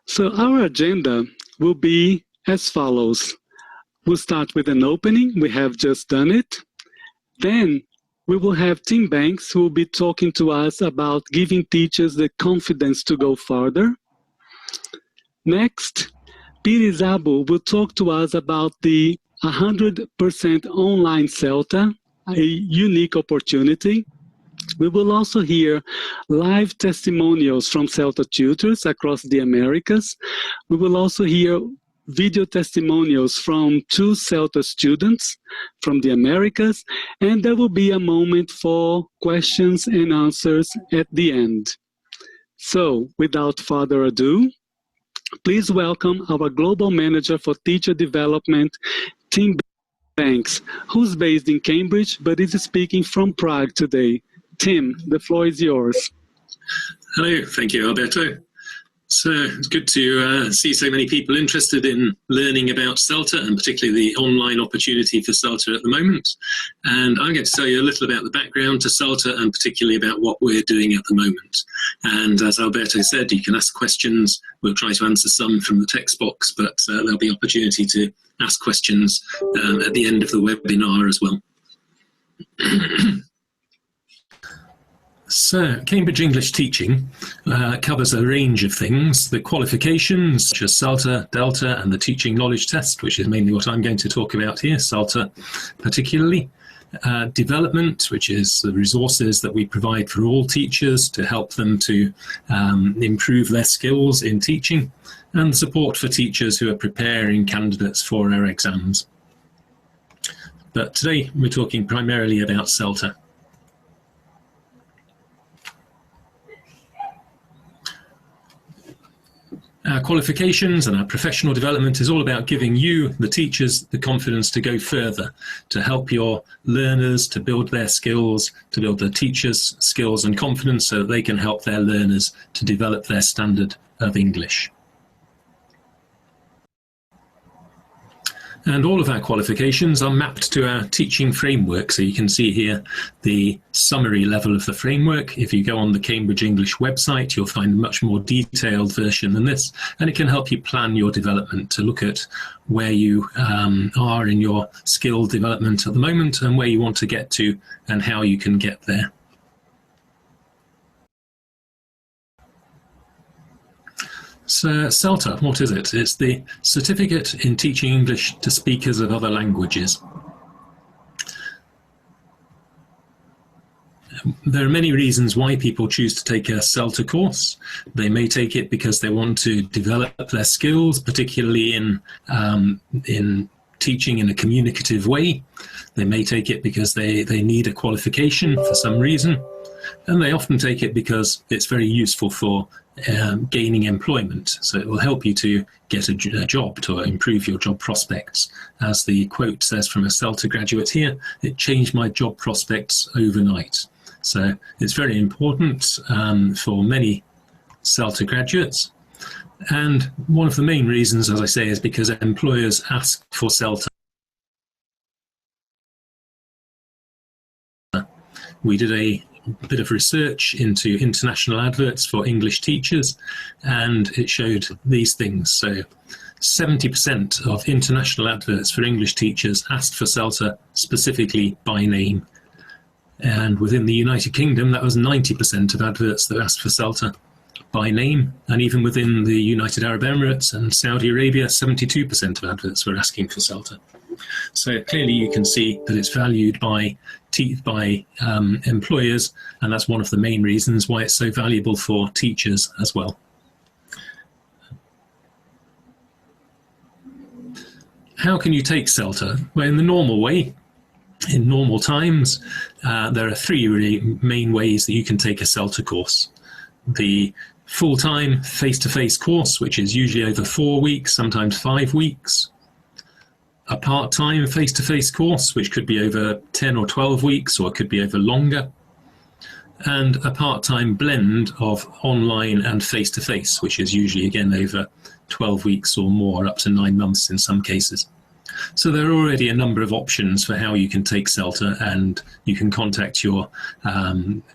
So our agenda will be as follows. We'll start with an opening. We have just done it. Then we will have Tim Banks, who will be talking to us about giving teachers the confidence to go further. Next, Piri Zabu will talk to us about the 100% online CELTA, a unique opportunity. We will also hear live testimonials from CELTA tutors across the Americas. We will also hear video testimonials from 2 CELTA students from the Americas, and there will be a moment for questions and answers at the end. So, without further ado, please welcome our Global Manager for Teacher Development, Tim Banks, who's based in Cambridge, but is speaking from Prague today. Tim, the floor is yours. Hello, thank you, Alberto. So it's good to see so many people interested in learning about CELTA, and particularly the online opportunity for CELTA at the moment. And I'm going to tell you a little about the background to CELTA and particularly about what we're doing at the moment. And as Alberto said, you can ask questions. We'll try to answer some from the text box, but there'll be opportunity to ask questions at the end of the webinar as well. So, Cambridge English Teaching covers a range of things: the qualifications, such as CELTA, Delta, and the Teaching Knowledge Test, which is mainly what I'm going to talk about here, CELTA particularly. Development, which is the resources that we provide for all teachers to help them to improve their skills in teaching, and support for teachers who are preparing candidates for our exams. But today we're talking primarily about CELTA. Our qualifications and our professional development is all about giving you, the teachers, the confidence to go further, to help your learners to build their skills, to build the teachers' skills and confidence so that they can help their learners to develop their standard of English. And all of our qualifications are mapped to our teaching framework. So you can see here the summary level of the framework. If you go on the Cambridge English website, you'll find a much more detailed version than this, and it can help you plan your development to look at where you are in your skill development at the moment and where you want to get to and how you can get there. So CELTA, what is it? It's the Certificate in Teaching English to Speakers of Other Languages. There are many reasons why people choose to take a CELTA course. They may take it because they want to develop their skills, particularly in teaching in a communicative way. They may take it because they need a qualification for some reason. And they often take it because it's very useful for gaining employment. So it will help you to get a job, to improve your job prospects. As the quote says from a CELTA graduate here, it changed my job prospects overnight. So it's very important for many CELTA graduates. And one of the main reasons, as I say, is because employers ask for CELTA. We did a bit of research into international adverts for English teachers, and it showed these things. So 70% of international adverts for English teachers asked for CELTA specifically by name. And within the United Kingdom, that was 90% of adverts that asked for CELTA by name. And even within the United Arab Emirates and Saudi Arabia, 72% of adverts were asking for CELTA. So clearly you can see that it's valued by employers, and that's one of the main reasons why it's so valuable for teachers as well. How can you take CELTA? Well, in the normal way, in normal times, there are 3 really main ways that you can take a CELTA course. The full-time face-to-face course, which is usually over 4 weeks, sometimes 5 weeks. A part-time face-to-face course, which could be over 10 or 12 weeks, or it could be over longer. And a part-time blend of online and face-to-face, which is usually, again, over 12 weeks or more, up to 9 months in some cases. So there are already a number of options for how you can take CELTA, and you can contact your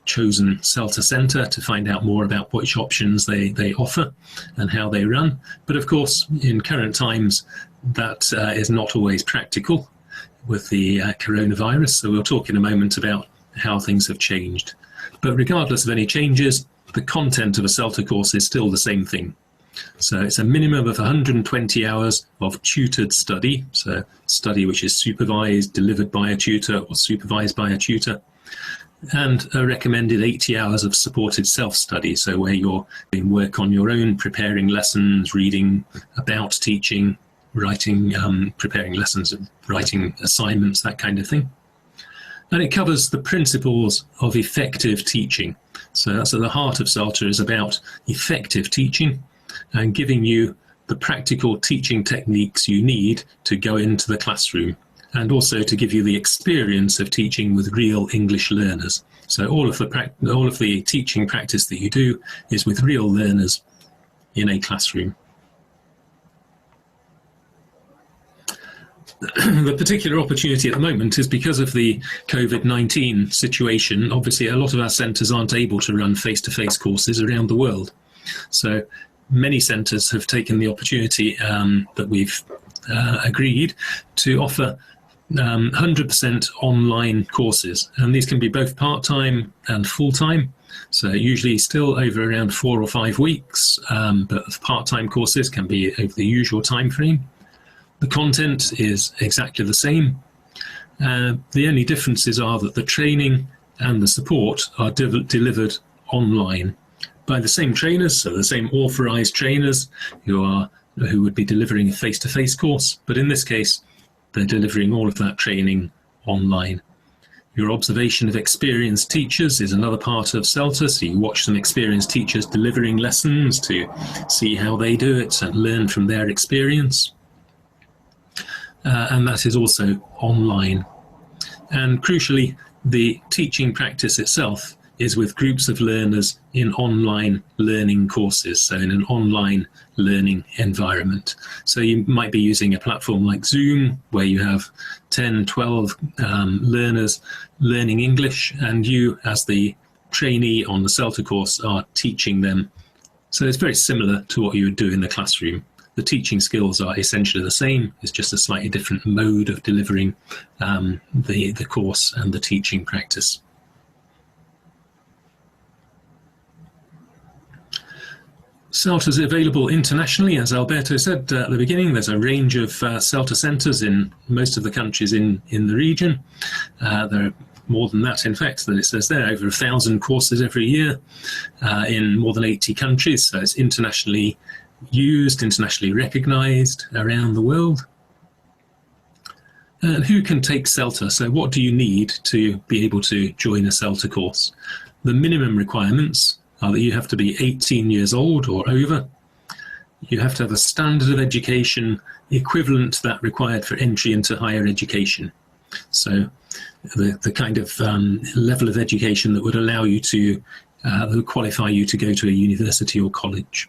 chosen CELTA centre to find out more about which options they offer and how they run. But of course, in current times, that is not always practical with the coronavirus. So we'll talk in a moment about how things have changed. But regardless of any changes, the content of a CELTA course is still the same thing. So it's a minimum of 120 hours of tutored study, so study which is supervised, delivered by a tutor or supervised by a tutor, and a recommended 80 hours of supported self-study, so where you're doing work on your own, preparing lessons, reading about teaching, writing, preparing lessons, writing assignments, that kind of thing. And it covers the principles of effective teaching. So that's at the heart of CELTA, is about effective teaching and giving you the practical teaching techniques you need to go into the classroom, and also to give you the experience of teaching with real English learners. So all of the teaching practice that you do is with real learners in a classroom. The particular opportunity at the moment is because of the COVID-19 situation. Obviously, a lot of our centres aren't able to run face-to-face courses around the world. So many centres have taken the opportunity that we've agreed to offer 100% online courses. And these can be both part-time and full-time. So usually still over around 4 or 5 weeks, but part-time courses can be over the usual time frame. The content is exactly the same. The only differences are that the training and the support are delivered online by the same trainers, so the same authorized trainers who would be delivering a face-to-face course, but in this case they're delivering all of that training online. Your observation of experienced teachers is another part of CELTA, so you watch some experienced teachers delivering lessons to see how they do it and learn from their experience. And that is also online. And crucially, the teaching practice itself is with groups of learners in online learning courses, so in an online learning environment. So you might be using a platform like Zoom, where you have 10, 12 learners learning English, and you, as the trainee on the CELTA course, are teaching them. So it's very similar to what you would do in the classroom. The teaching skills are essentially the same. It's just a slightly different mode of delivering the course and the teaching practice. CELTA is available internationally, as Alberto said at the beginning. There's a range of CELTA centres in most of the countries in the region. There are more than that, in fact, that it says there, over 1,000 courses every year in more than 80 countries. So it's internationally used, internationally recognised around the world. And who can take CELTA? So what do you need to be able to join a CELTA course? The minimum requirements are that you have to be 18 years old or over. You have to have a standard of education equivalent to that required for entry into higher education. So the kind of level of education that would allow you to, that would qualify you to go to a university or college.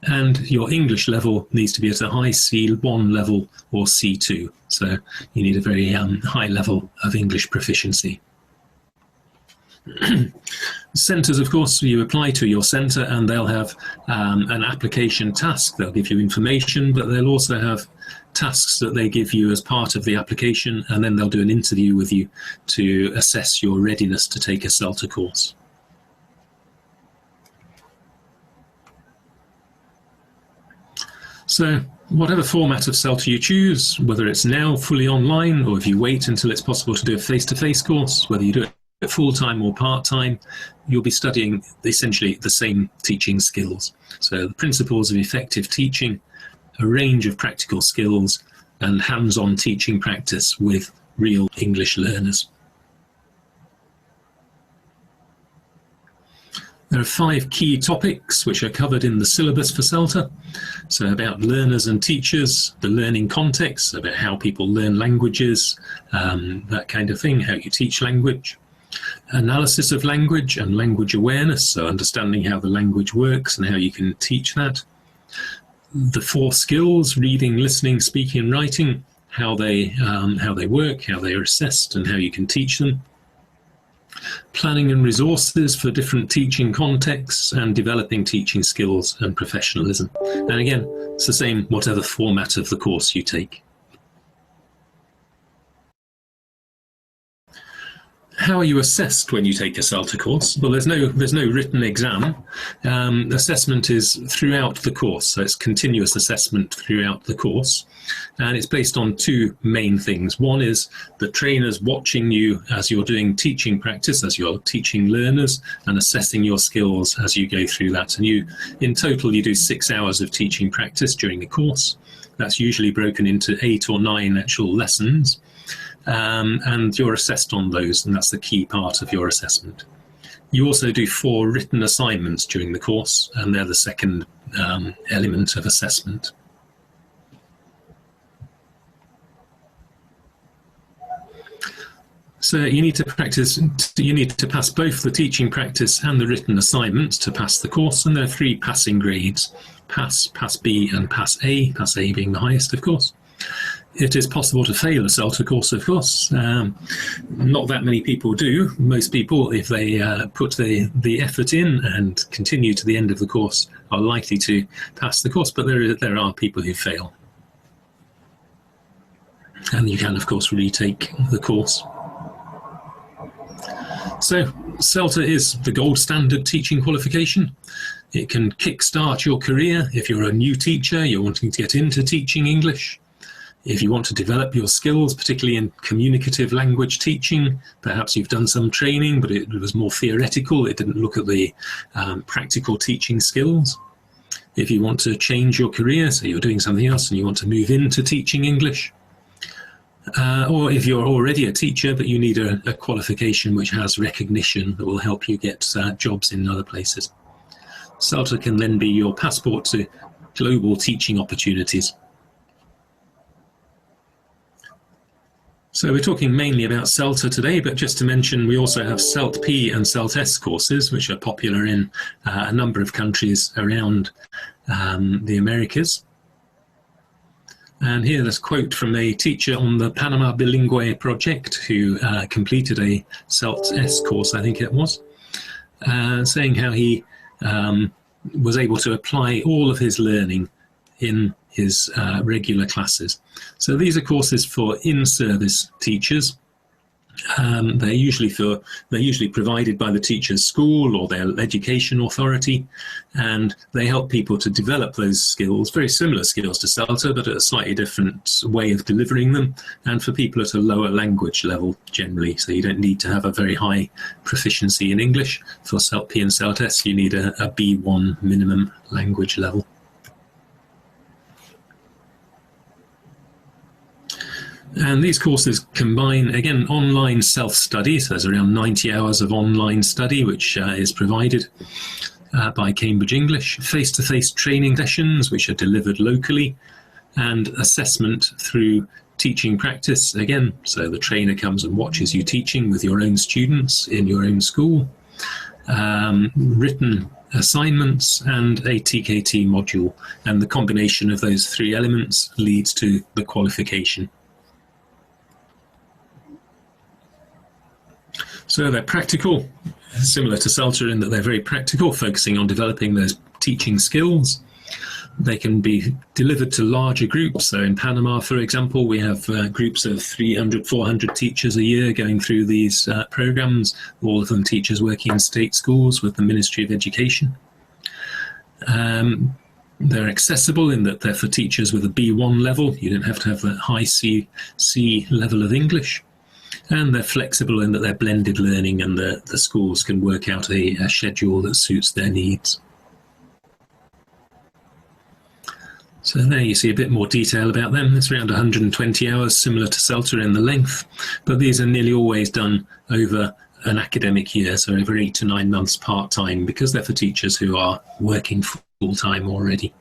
And your English level needs to be at a high C1 level or C2. So you need a very high level of English proficiency. Centres, of course, you apply to your centre and they'll have an application task. They'll give you information, but they'll also have tasks that they give you as part of the application, and then they'll do an interview with you to assess your readiness to take a CELTA course. So whatever format of CELTA you choose, whether it's now fully online or if you wait until it's possible to do a face-to-face course, whether you do it full-time or part-time, you'll be studying essentially the same teaching skills. So the principles of effective teaching, a range of practical skills, and hands-on teaching practice with real English learners. There are 5 key topics which are covered in the syllabus for CELTA. So about learners and teachers, the learning context, about how people learn languages, that kind of thing, how you teach language. Analysis of language and language awareness, so understanding how the language works and how you can teach that. The 4 skills, reading, listening, speaking and writing, how they work, how they are assessed, and how you can teach them. Planning and resources for different teaching contexts, and developing teaching skills and professionalism. And again, it's the same whatever format of the course you take. How are you assessed when you take a CELTA course? Well, there's no written exam. Assessment is throughout the course, so it's continuous assessment throughout the course, and it's based on two main things. One is the trainers watching you as you're doing teaching practice, as you're teaching learners, and assessing your skills as you go through that. And in total, you do 6 hours of teaching practice during the course. That's usually broken into 8 or 9 actual lessons. And you're assessed on those, and that's the key part of your assessment. You also do 4 written assignments during the course, and they're the second element of assessment. So you need to pass both the teaching practice and the written assignments to pass the course, and there are 3 passing grades: Pass, Pass B, and Pass A being the highest, of course. It is possible to fail a CELTA course, of course. Not that many people do. Most people, if they put the effort in and continue to the end of the course, are likely to pass the course, but there are people who fail. And you can, of course, retake the course. So CELTA is the gold standard teaching qualification. It can kickstart your career if you're a new teacher, you're wanting to get into teaching English. If you want to develop your skills, particularly in communicative language teaching, perhaps you've done some training, but it was more theoretical. It didn't look at the practical teaching skills. If you want to change your career, so you're doing something else and you want to move into teaching English, or if you're already a teacher but you need a qualification which has recognition that will help you get jobs in other places. CELTA can then be your passport to global teaching opportunities. So we're talking mainly about CELTA today, but just to mention, we also have CELT P and CELT S courses, which are popular in a number of countries around the Americas. And here there's a quote from a teacher on the Panama Bilingue project who completed a CELT S course, I think it was, saying how he was able to apply all of his learning in his regular classes. So these are courses for in-service teachers. They're usually provided by the teacher's school or their education authority, and they help people to develop those skills, very similar skills to CELTA, but at a slightly different way of delivering them, and for people at a lower language level generally. So you don't need to have a very high proficiency in English. For CELT P and CELT S, you need a B1 minimum language level. And these courses combine, again, online self-study. So there's around 90 hours of online study, which is provided by Cambridge English, face-to-face training sessions, which are delivered locally, and assessment through teaching practice, again. So the trainer comes and watches you teaching with your own students in your own school, written assignments, and a TKT module. And the combination of those 3 elements leads to the qualification. So they're practical, similar to CELTA in that they're very practical, focusing on developing those teaching skills. They can be delivered to larger groups. So in Panama, for example, we have groups of 300, 400 teachers a year going through these programs, all of them teachers working in state schools with the Ministry of Education. They're accessible in that they're for teachers with a B1 level. You don't have to have that high C level of English. And they're flexible in that they're blended learning, and the schools can work out a schedule that suits their needs. So there you see a bit more detail about them. It's around 120 hours, similar to CELTA in the length, but these are nearly always done over an academic year, so over 8 to 9 months part-time, because they're for teachers who are working full-time already.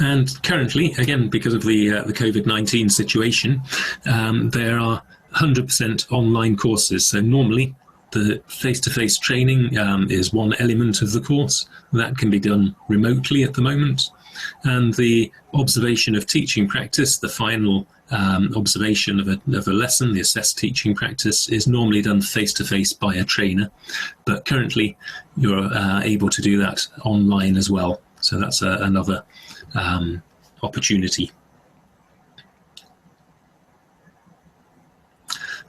And currently, again, because of the COVID-19 situation, there are 100% online courses. So normally, The face-to-face training is one element of the course. That can be done remotely at the moment. And the observation of teaching practice, the final observation of a lesson, the assessed teaching practice, is normally done face-to-face by a trainer. But currently, you're able to do that online as well. So that's another opportunity.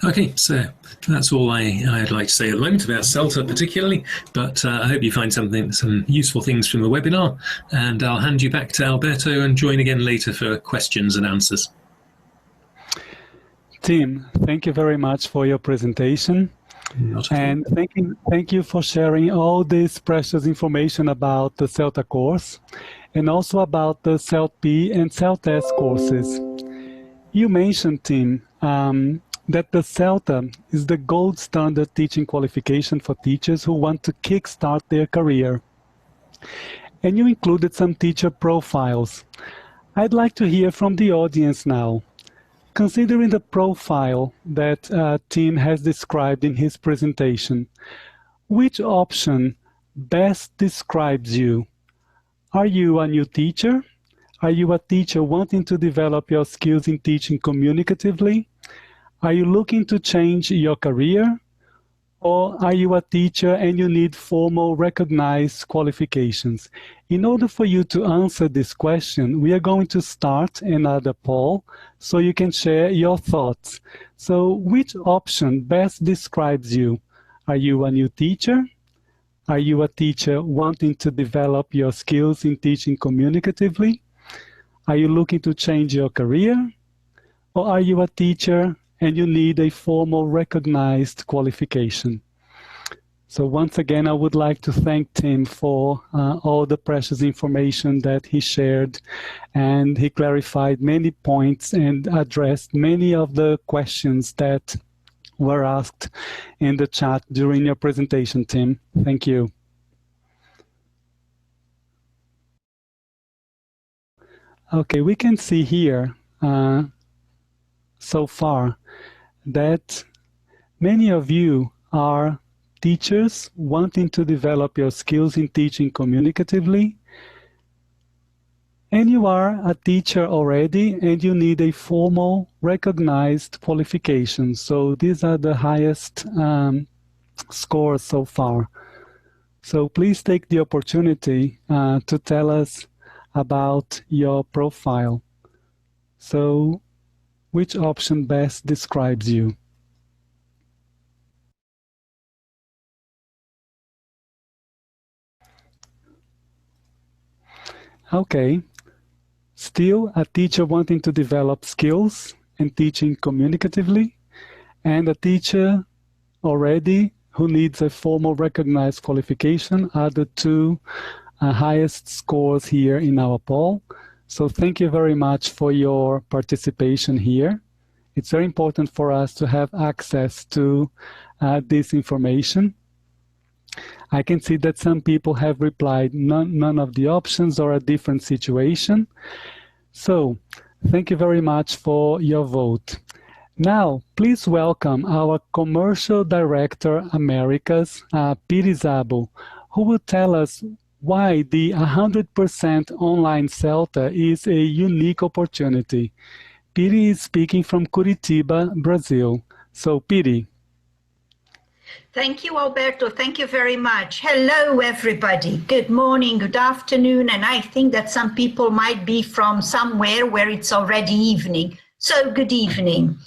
Okay, so that's all I'd like to say at the moment about CELTA particularly, but I hope you find some useful things from the webinar, and I'll hand you back to Alberto and join again later for questions and answers. Tim, thank you very much for your presentation. And thank you for sharing all this precious information about the CELTA course and also about the CELT-P and CELT-S courses. You mentioned, Tim, that the CELTA is the gold standard teaching qualification for teachers who want to kickstart their career. And you included some teacher profiles. I'd like to hear from the audience now. Considering the profile that Tim has described in his presentation, which option best describes you? Are you a new teacher? Are you a teacher wanting to develop your skills in teaching communicatively? Are you looking to change your career? Or are you a teacher and you need formal recognized qualifications? In order for you to answer this question, we are going to start another poll so you can share your thoughts. So which option best describes you? Are you a new teacher? Are you a teacher wanting to develop your skills in teaching communicatively? Are you looking to change your career? Or are you a teacher and you need a formal recognized qualification? So once again, I would like to thank Tim for all the precious information that he shared, and he clarified many points and addressed many of the questions that were asked in the chat during your presentation, Tim. Thank you. Okay, we can see here so far that many of you are teachers wanting to develop your skills in teaching communicatively, and you are a teacher already and you need a formal recognized qualification. So these are the highest scores so far. So please take the opportunity to tell us about your profile. So which option best describes you? Okay, still a teacher wanting to develop skills and teaching communicatively, and a teacher already who needs a formal recognized qualification are the two highest scores here in our poll. So thank you very much for your participation here. It's very important for us to have access to this information. I can see that some people have replied none of the options or a different situation. So thank you very much for your vote. Now, please welcome our Commercial Director Americas, Piri Szabo, who will tell us why the 100% online CELTA is a unique opportunity. Piri is speaking from Curitiba, Brazil. So, Piri. Thank you, Alberto. Thank you very much. Hello, everybody. Good morning, good afternoon. And I think that some people might be from somewhere where it's already evening. So good evening.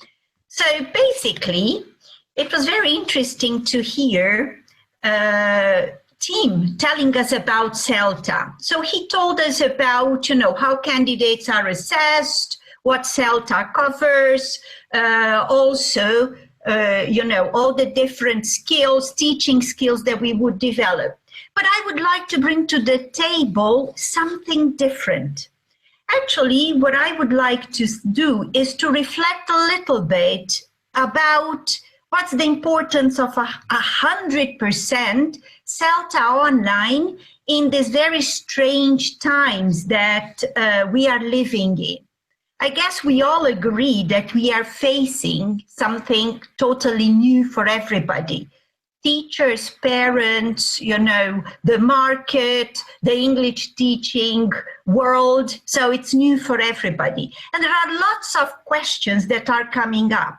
So basically, it was very interesting to hear Tim telling us about CELTA. So he told us about, how candidates are assessed, what CELTA covers, also, all the different skills, teaching skills that we would develop. But I would like to bring to the table something different. Actually, what I would like to do is to reflect a little bit about what's the importance of 100% CELTA online in these very strange times that we are living in. I guess we all agree that we are facing something totally new for everybody. teachers, parents, you know, the market, the English teaching world. So it's new for everybody. And there are lots of questions that are coming up.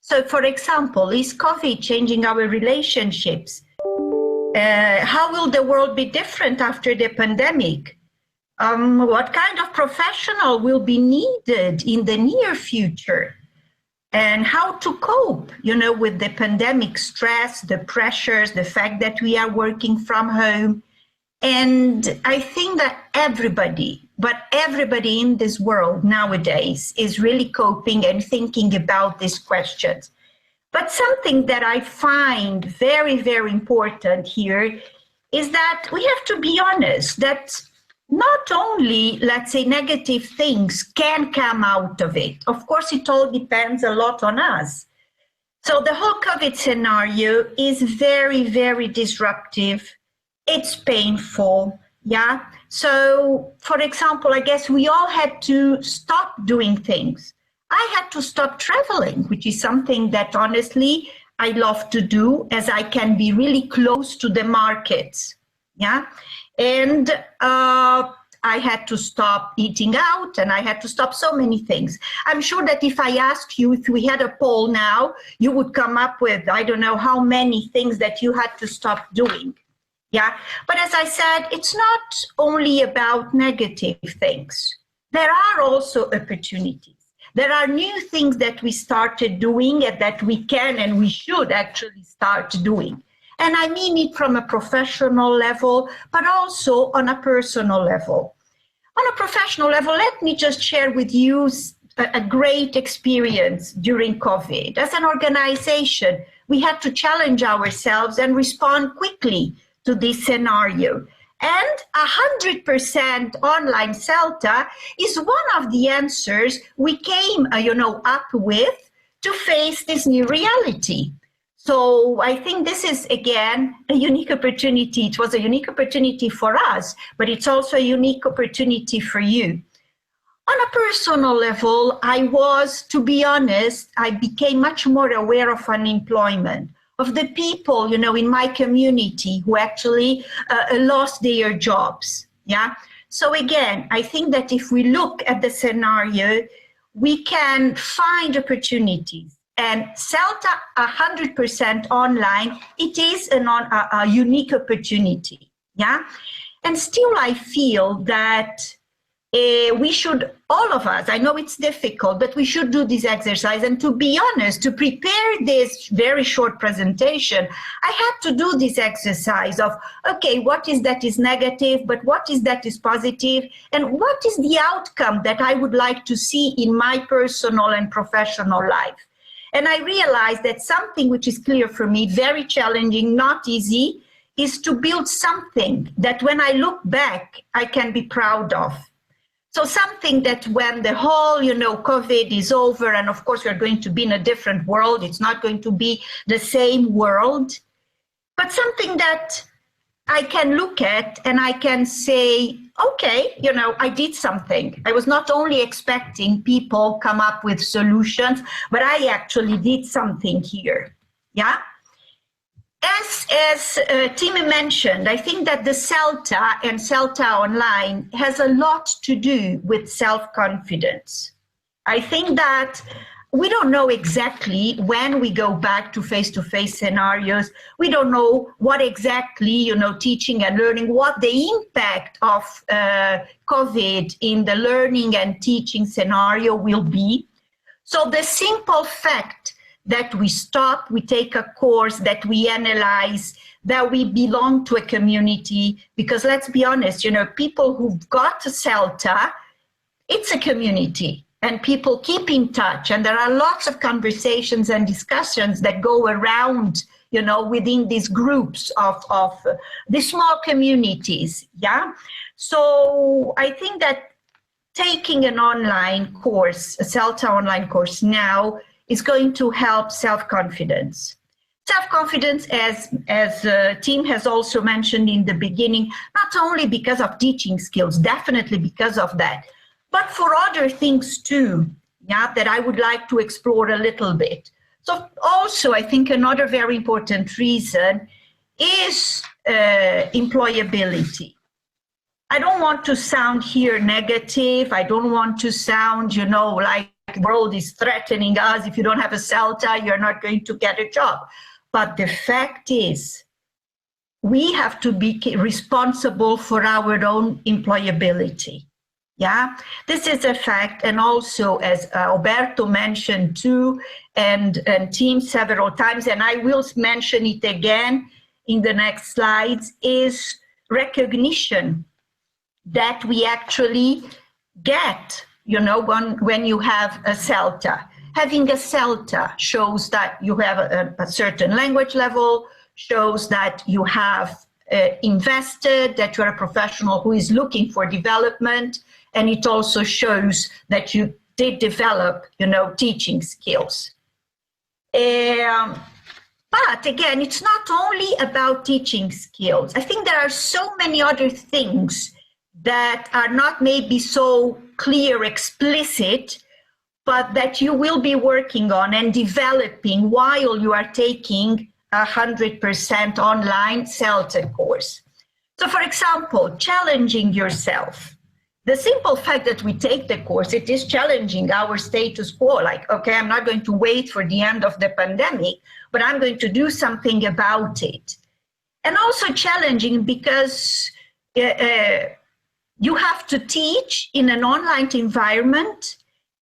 So, for example, is COVID changing our relationships? How will the world be different after the pandemic? What kind of professional will be needed in the near future? And how to cope, you know, with the pandemic stress, the pressures, the fact that we are working from home. And I think that everybody in this world nowadays is really coping and thinking about these questions. But something that I find very, very important here is that we have to be honest that not only, let's say, negative things can come out of it. Of course, it all depends a lot on us. So the whole COVID scenario is very, very disruptive. It's painful, yeah? So, for example, I guess we all had to stop doing things. I had to stop traveling, which is something that honestly I love to do, as I can be really close to the markets, yeah? And I had to stop eating out, and I had to stop so many things. I'm sure that if I asked you, if we had a poll now, you would come up with, I don't know how many things that you had to stop doing. Yeah, but as I said, it's not only about negative things. There are also opportunities. There are new things that we started doing and that we can and we should actually start doing. And I mean it from a professional level, but also on a personal level. On a professional level, let me just share with you a great experience during COVID. As an organization, we had to challenge ourselves and respond quickly to this scenario. And 100% online CELTA is one of the answers we came, up with to face this new reality. So I think this is, again, a unique opportunity. It was a unique opportunity for us, but it's also a unique opportunity for you. On a personal level, to be honest, I became much more aware of unemployment, of the people, in my community who actually lost their jobs, yeah? So again, I think that if we look at the scenario, we can find opportunities. And CELTA 100% online, it is a unique opportunity, yeah? And still I feel that we should, all of us, I know it's difficult, but we should do this exercise. And to be honest, to prepare this very short presentation, I had to do this exercise of, okay, what is that is negative, but what is that is positive, and what is the outcome that I would like to see in my personal and professional life? And I realized that something which is clear for me, very challenging, not easy, is to build something that when I look back, I can be proud of. So something that when the whole, COVID is over, and of course we're going to be in a different world, it's not going to be the same world, but something that I can look at and I can say, okay, I did something. I was not only expecting people come up with solutions, but I actually did something here, yeah? As Tim mentioned, I think that the CELTA and CELTA Online has a lot to do with self-confidence. I think that we don't know exactly when we go back to face-to-face scenarios. We don't know what exactly, teaching and learning, what the impact of COVID in the learning and teaching scenario will be. So the simple fact that we stop, we take a course, that we analyze, that we belong to a community, because let's be honest, people who've got to CELTA, it's a community. And people keep in touch, and there are lots of conversations and discussions that go around, within these groups of the small communities, yeah? So I think that taking an online course, a CELTA online course now, is going to help self-confidence. Self-confidence, as Tim has also mentioned in the beginning, not only because of teaching skills, definitely because of that, but for other things too, yeah, that I would like to explore a little bit. So also, I think another very important reason is employability. I don't want to sound here negative. I don't want to sound, like the world is threatening us. If you don't have a CELTA, you're not going to get a job. But the fact is, we have to be responsible for our own employability. Yeah, this is a fact. And also, as Alberto mentioned too, and Tim several times, and I will mention it again in the next slides, is recognition that we actually get, when you have a CELTA. Having a CELTA shows that you have a certain language level, shows that you have invested, that you're a professional who is looking for development, and it also shows that you did develop, teaching skills. But again, it's not only about teaching skills. I think there are so many other things that are not maybe so clear, explicit, but that you will be working on and developing while you are taking 100% online CELTA course. So for example, challenging yourself. The simple fact that we take the course, it is challenging our status quo. Like, okay, I'm not going to wait for the end of the pandemic, but I'm going to do something about it. And also challenging because you have to teach in an online environment.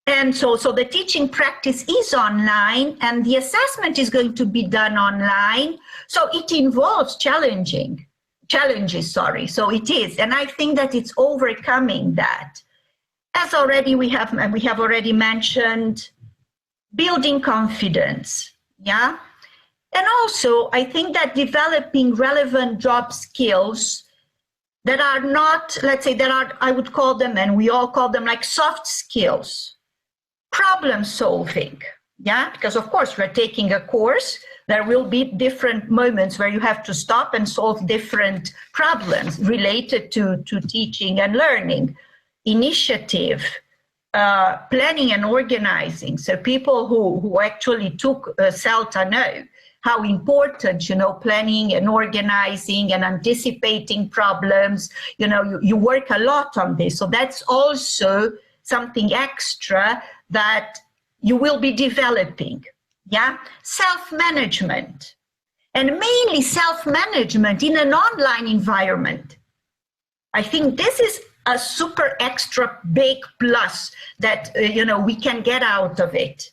And so the teaching practice is online and the assessment is going to be done online. So it involves challenges, So it is. And I think that it's overcoming that. As already we have already mentioned, building confidence. Yeah. And also I think that developing relevant job skills that are not, let's say, I would call them, and we all call them, like soft skills, problem solving, yeah? Because of course we're taking a course, there will be different moments where you have to stop and solve different problems related to teaching and learning. Initiative, planning and organizing. So people who actually took CELTA know how important, planning and organizing and anticipating problems, you work a lot on this. So that's also something extra that you will be developing, yeah? Self-management, and mainly self-management in an online environment. I think this is a super extra big plus that, we can get out of it.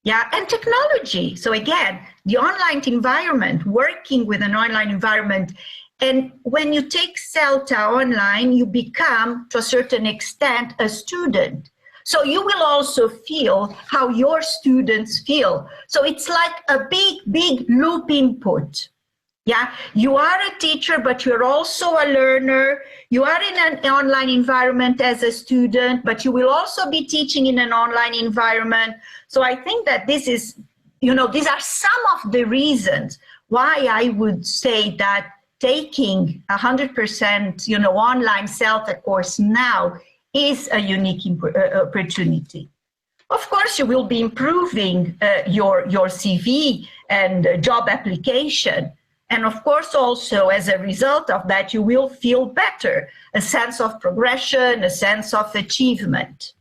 Yeah, and technology. So again, the online environment, working with an online environment. And when you take CELTA online, you become, to a certain extent, a student. So you will also feel how your students feel. So it's like a big loop input. Yeah, you are a teacher, but you're also a learner. You are in an online environment as a student, but you will also be teaching in an online environment. So I think that this is, these are some of the reasons why I would say that taking 100%, online CELTA course now is a unique opportunity. Of course, you will be improving your CV and job application. And of course, also as a result of that, you will feel better, a sense of progression, a sense of achievement.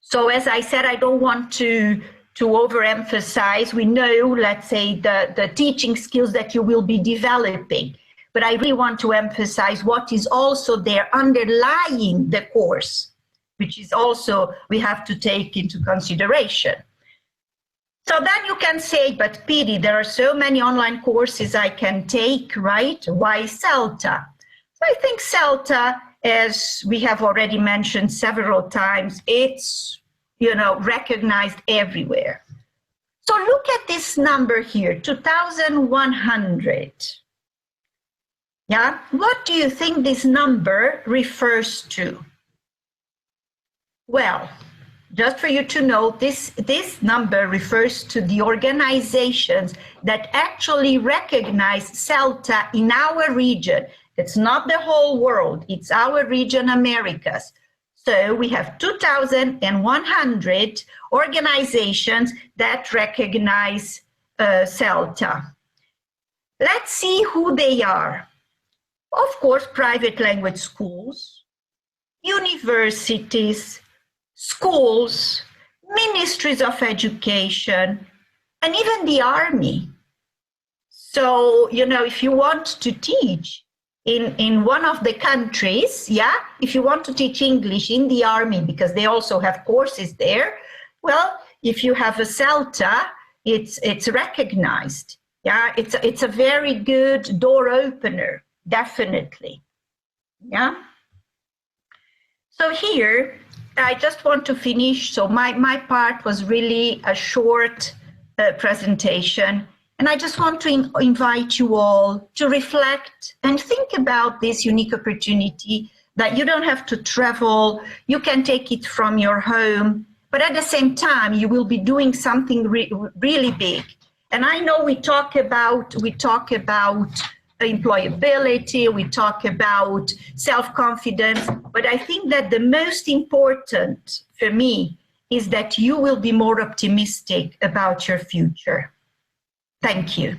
So as I said, I don't want to overemphasize. We know, let's say, the teaching skills that you will be developing. But I really want to emphasize what is also there underlying the course, which is also we have to take into consideration. So then you can say, but Piri, there are so many online courses I can take, right? Why CELTA? So I think CELTA, as we have already mentioned several times, it's, recognized everywhere. So look at this number here, 2,100. Yeah, what do you think this number refers to? Well, just for you to know, this number refers to the organizations that actually recognize CELTA in our region. It's not the whole world, it's our region, Americas. So we have 2,100 organizations that recognize CELTA. Let's see who they are. Of course, private language schools, universities, schools, ministries of education, and even the army. So, you know, if you want to teach in one of the countries, yeah, if you want to teach English in the army, because they also have courses there, well, if you have a CELTA, it's recognized. Yeah, it's a very good door opener, definitely. Yeah. So here, I just want to finish. So my part was really a short presentation. And I just want to invite you all to reflect and think about this unique opportunity that you don't have to travel. You can take it from your home, but at the same time, you will be doing something really big. And I know we talk about employability, we talk about self-confidence, but I think that the most important for me is that you will be more optimistic about your future. Thank you.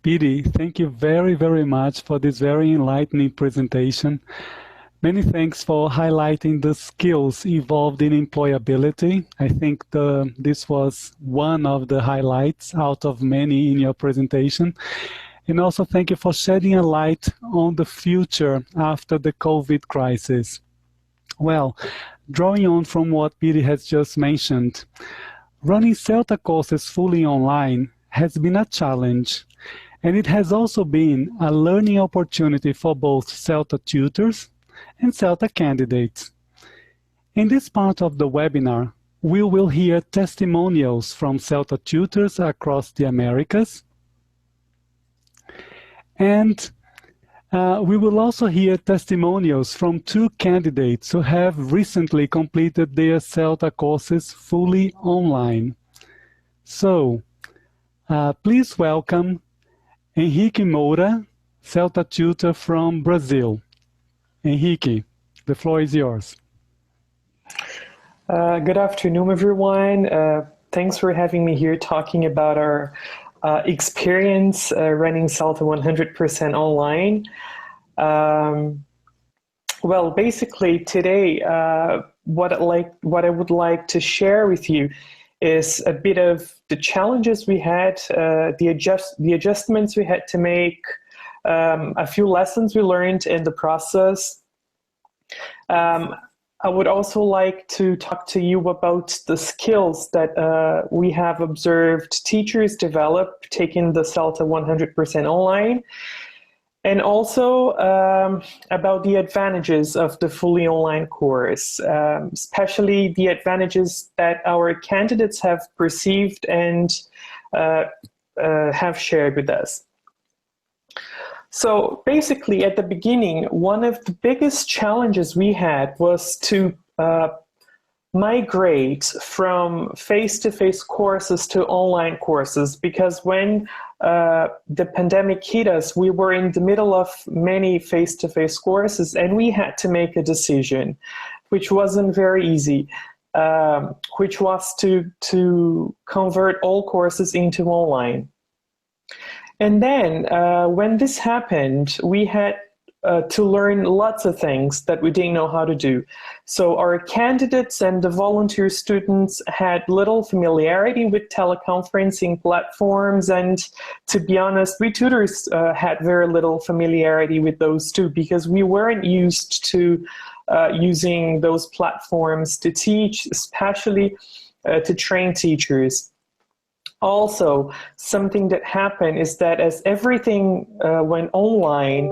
Piri, thank you very, very much for this very enlightening presentation. Many thanks for highlighting the skills involved in employability. I think this was one of the highlights out of many in your presentation. And also thank you for shedding a light on the future after the COVID crisis. Well, drawing on from what Piri has just mentioned, running CELTA courses fully online has been a challenge, and it has also been a learning opportunity for both CELTA tutors and CELTA candidates. In this part of the webinar, we will hear testimonials from CELTA tutors across the Americas, and we will also hear testimonials from 2 candidates who have recently completed their CELTA courses fully online. So, please welcome Henrique Moura, CELTA tutor from Brazil. Henrique, the floor is yours. Good afternoon, everyone. Thanks for having me here talking about our experience running CELTA 100% online. Well, basically today, what I would like to share with you is a bit of the challenges we had, the adjustments we had to make, a few lessons we learned in the process. I would also like to talk to you about the skills that we have observed teachers develop taking the CELTA 100% online, and also about the advantages of the fully online course, especially the advantages that our candidates have perceived and have shared with us. So basically, at the beginning, one of the biggest challenges we had was to migrate from face-to-face courses to online courses, because when the pandemic hit us, we were in the middle of many face-to-face courses, and we had to make a decision, which wasn't very easy, which was to convert all courses into online. And then when this happened, we had to learn lots of things that we didn't know how to do. So our candidates and the volunteer students had little familiarity with teleconferencing platforms, and to be honest, we tutors had very little familiarity with those too, because we weren't used to using those platforms to teach, especially to train teachers. Also, something that happened is that as everything went online,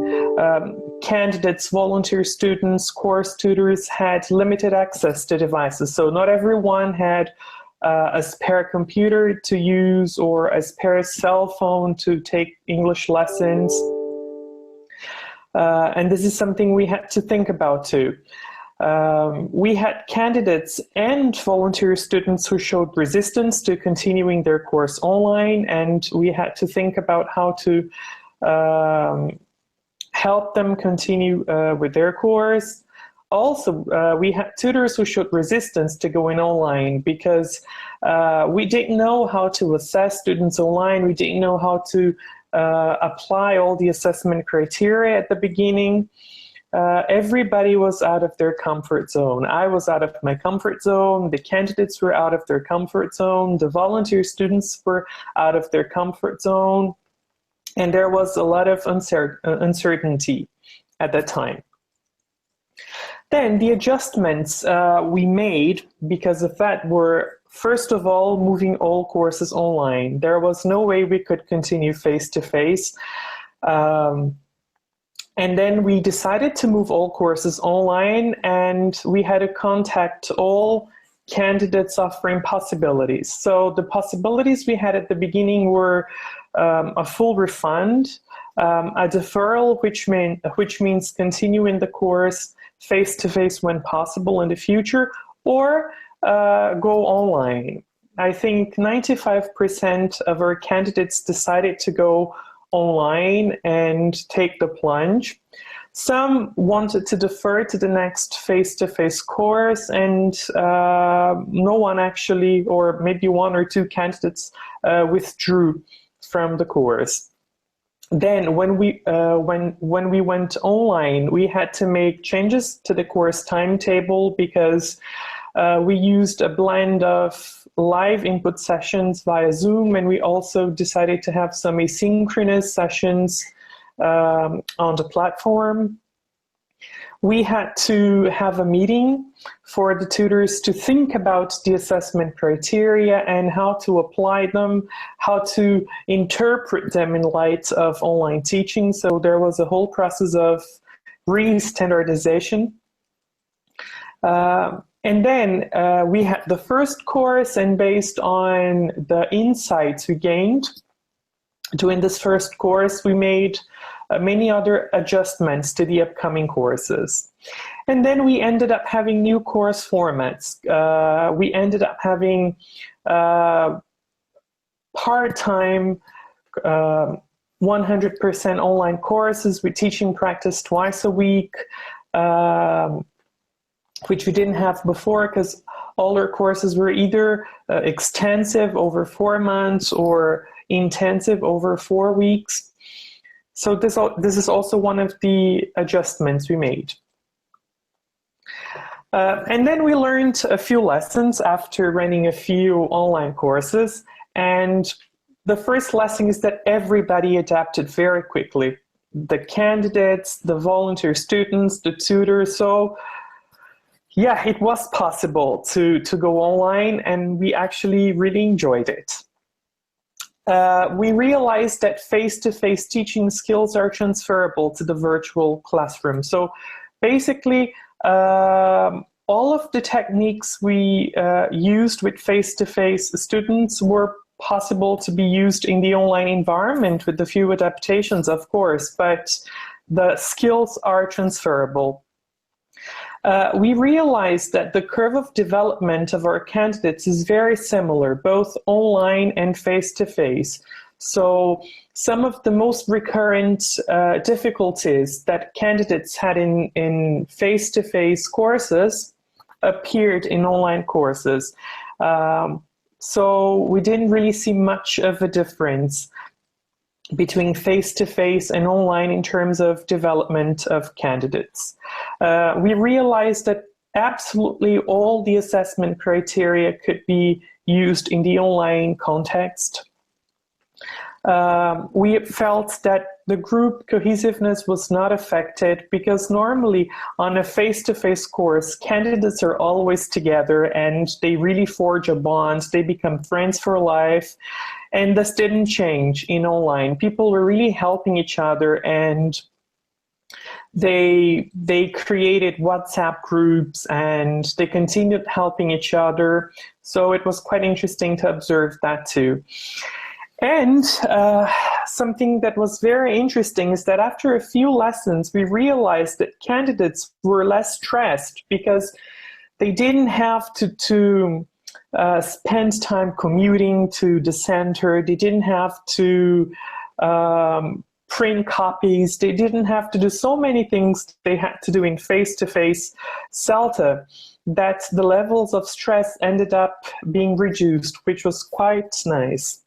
candidates, volunteer students, course tutors had limited access to devices. So not everyone had a spare computer to use or a spare cell phone to take English lessons. And this is something we had to think about too. We had candidates and volunteer students who showed resistance to continuing their course online, and we had to think about how to help them continue with their course. Also, we had tutors who showed resistance to going online because we didn't know how to assess students online. We didn't know how to apply all the assessment criteria at the beginning. Everybody was out of their comfort zone. I was out of my comfort zone. The candidates were out of their comfort zone. The volunteer students were out of their comfort zone. And there was a lot of uncertainty at that time. Then the adjustments we made because of that were, first of all, moving all courses online. There was no way we could continue face-to-face. And then we decided to move all courses online, and we had to contact all candidates offering possibilities. So the possibilities we had at the beginning were a full refund, a deferral, which means continuing the course face-to-face when possible in the future, or go online. I think 95% of our candidates decided to go online and take the plunge. Some wanted to defer to the next face-to-face course, and no one actually, or maybe one or two candidates withdrew from the course. Then when we went online, we had to make changes to the course timetable because we used a blend of live input sessions via Zoom, and we also decided to have some asynchronous sessions on the platform. We had to have a meeting for the tutors to think about the assessment criteria and how to apply them, how to interpret them in light of online teaching. So there was a whole process of re-standardization. And then we had the first course, and based on the insights we gained during this first course, we made many other adjustments to the upcoming courses. And then we ended up having new course formats. We ended up having part-time 100% online courses with teaching practice twice a week, which we didn't have before because all our courses were either extensive over 4 months or intensive over 4 weeks. So this is also one of the adjustments we made. And then we learned a few lessons after running a few online courses. And the first lesson is that everybody adapted very quickly. The candidates, the volunteer students, the tutors. So yeah, it was possible to go online, and we actually really enjoyed it. We realized that face-to-face teaching skills are transferable to the virtual classroom. So basically, all of the techniques we used with face-to-face students were possible to be used in the online environment with a few adaptations, of course, but the skills are transferable. We realized that the curve of development of our candidates is very similar, both online and face-to-face. So some of the most recurrent difficulties that candidates had in face-to-face courses appeared in online courses. So we didn't really see much of a difference between face-to-face and online in terms of development of candidates. We realized that absolutely all the assessment criteria could be used in the online context. We felt that the group cohesiveness was not affected because normally on a face-to-face course, candidates are always together and they really forge a bond, they become friends for life. And this didn't change in online. People were really helping each other, and they created WhatsApp groups and they continued helping each other. So it was quite interesting to observe that too. And something that was very interesting is that after a few lessons, we realized that candidates were less stressed because they didn't have to spend time commuting to the center. They didn't have to print copies. They didn't have to do so many things they had to do in face-to-face CELTA, that the levels of stress ended up being reduced, which was quite nice.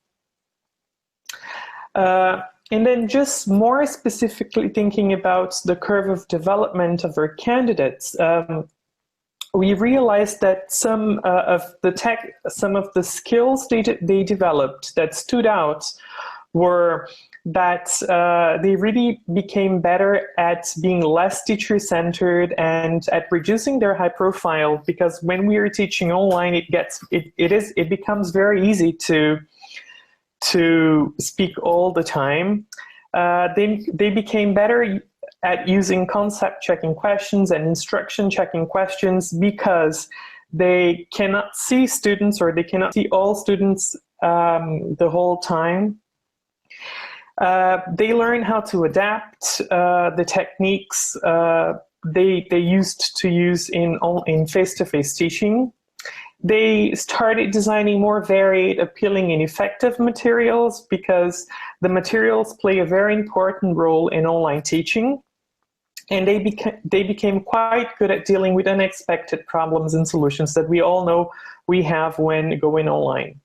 And then just more specifically thinking about the curve of development of our candidates, we realized that some of the skills they developed that stood out were that they really became better at being less teacher-centered and at reducing their high profile, because when we are teaching online, it becomes very easy to speak all the time. They became better at using concept checking questions and instruction checking questions, because they cannot see students, or they cannot see all students the whole time. They learn how to adapt the techniques they used to use in face-to-face teaching. They started designing more varied, appealing, and effective materials, because the materials play a very important role in online teaching. And they became quite good at dealing with unexpected problems and solutions that we all know we have when going online.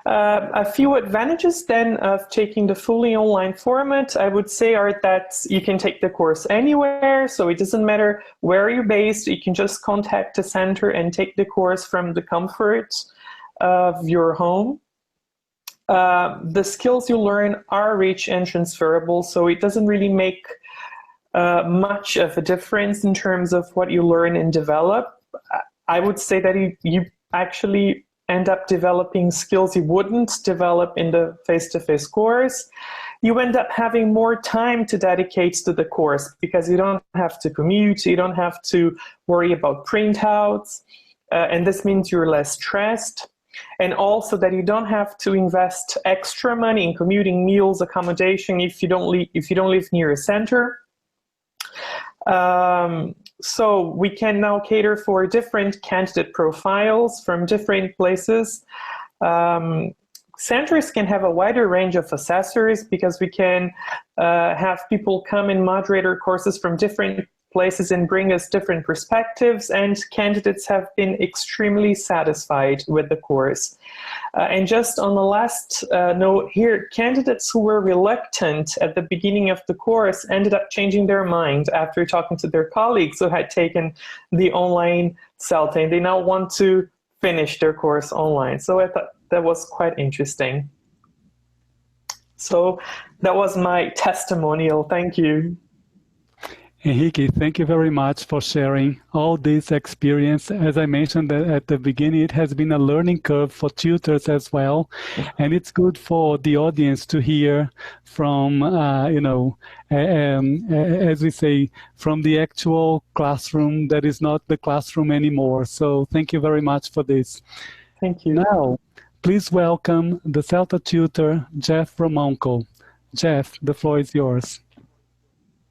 A few advantages then of taking the fully online format, I would say, are that you can take the course anywhere, so it doesn't matter where you're based. You can just contact a center and take the course from the comfort of your home. The skills you learn are rich and transferable, so it doesn't really make much of a difference in terms of what you learn and develop. I would say that you actually end up developing skills you wouldn't develop in the face-to-face course. You end up having more time to dedicate to the course, because you don't have to commute, you don't have to worry about printouts, and this means you're less stressed. And also that you don't have to invest extra money in commuting, meals, accommodation if you don't live near a center. So we can now cater for different candidate profiles from different places. Centers can have a wider range of assessors, because we can have people come and moderate our courses from different places and bring us different perspectives, and candidates have been extremely satisfied with the course. And just on the last note here, candidates who were reluctant at the beginning of the course ended up changing their mind after talking to their colleagues who had taken the online CELTA, and they now want to finish their course online. So I thought that was quite interesting. So that was my testimonial. Thank you. Henrique, thank you very much for sharing all this experience. As I mentioned at the beginning, it has been a learning curve for tutors as well. And it's good for the audience to hear from, as we say, from the actual classroom that is not the classroom anymore. So thank you very much for this. Thank you. Now, please welcome the CELTA tutor, Jeff Romanco. Jeff, the floor is yours.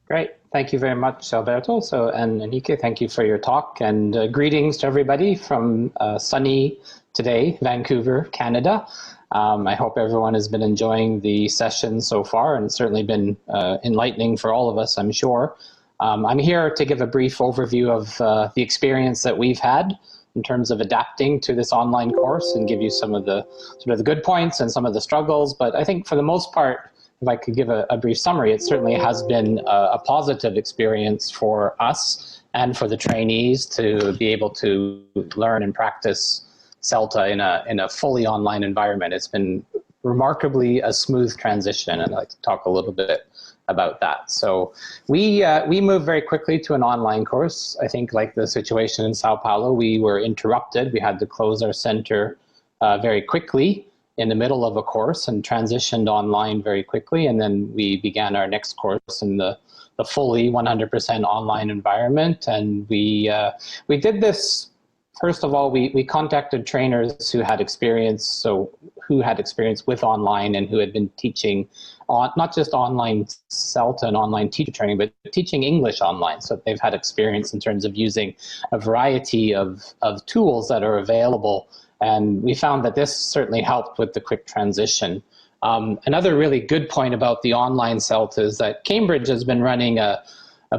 Great. Thank you very much, Alberto. And Henrique, thank you for your talk, and greetings to everybody from sunny today, Vancouver, Canada. I hope everyone has been enjoying the session so far, and it's certainly been enlightening for all of us, I'm sure. I'm here to give a brief overview of the experience that we've had in terms of adapting to this online course, and give you some of the sort of the good points and some of the struggles. But I think for the most part, if I could give a brief summary, it certainly has been a positive experience for us and for the trainees to be able to learn and practice CELTA in a fully online environment. It's been remarkably a smooth transition, and I'd like to talk a little bit about that. So we moved very quickly to an online course. I think, like the situation in Sao Paulo, we were interrupted. We had to close our center very quickly in the middle of a course, and transitioned online very quickly. And then we began our next course in the fully 100% online environment. And we did this, first of all, we contacted trainers who had experience, with online, and who had been teaching not just online CELTA and online teacher training, but teaching English online. So they've had experience in terms of using a variety of tools that are available. And we found that this certainly helped with the quick transition. Another really good point about the online CELTA is that Cambridge has been running a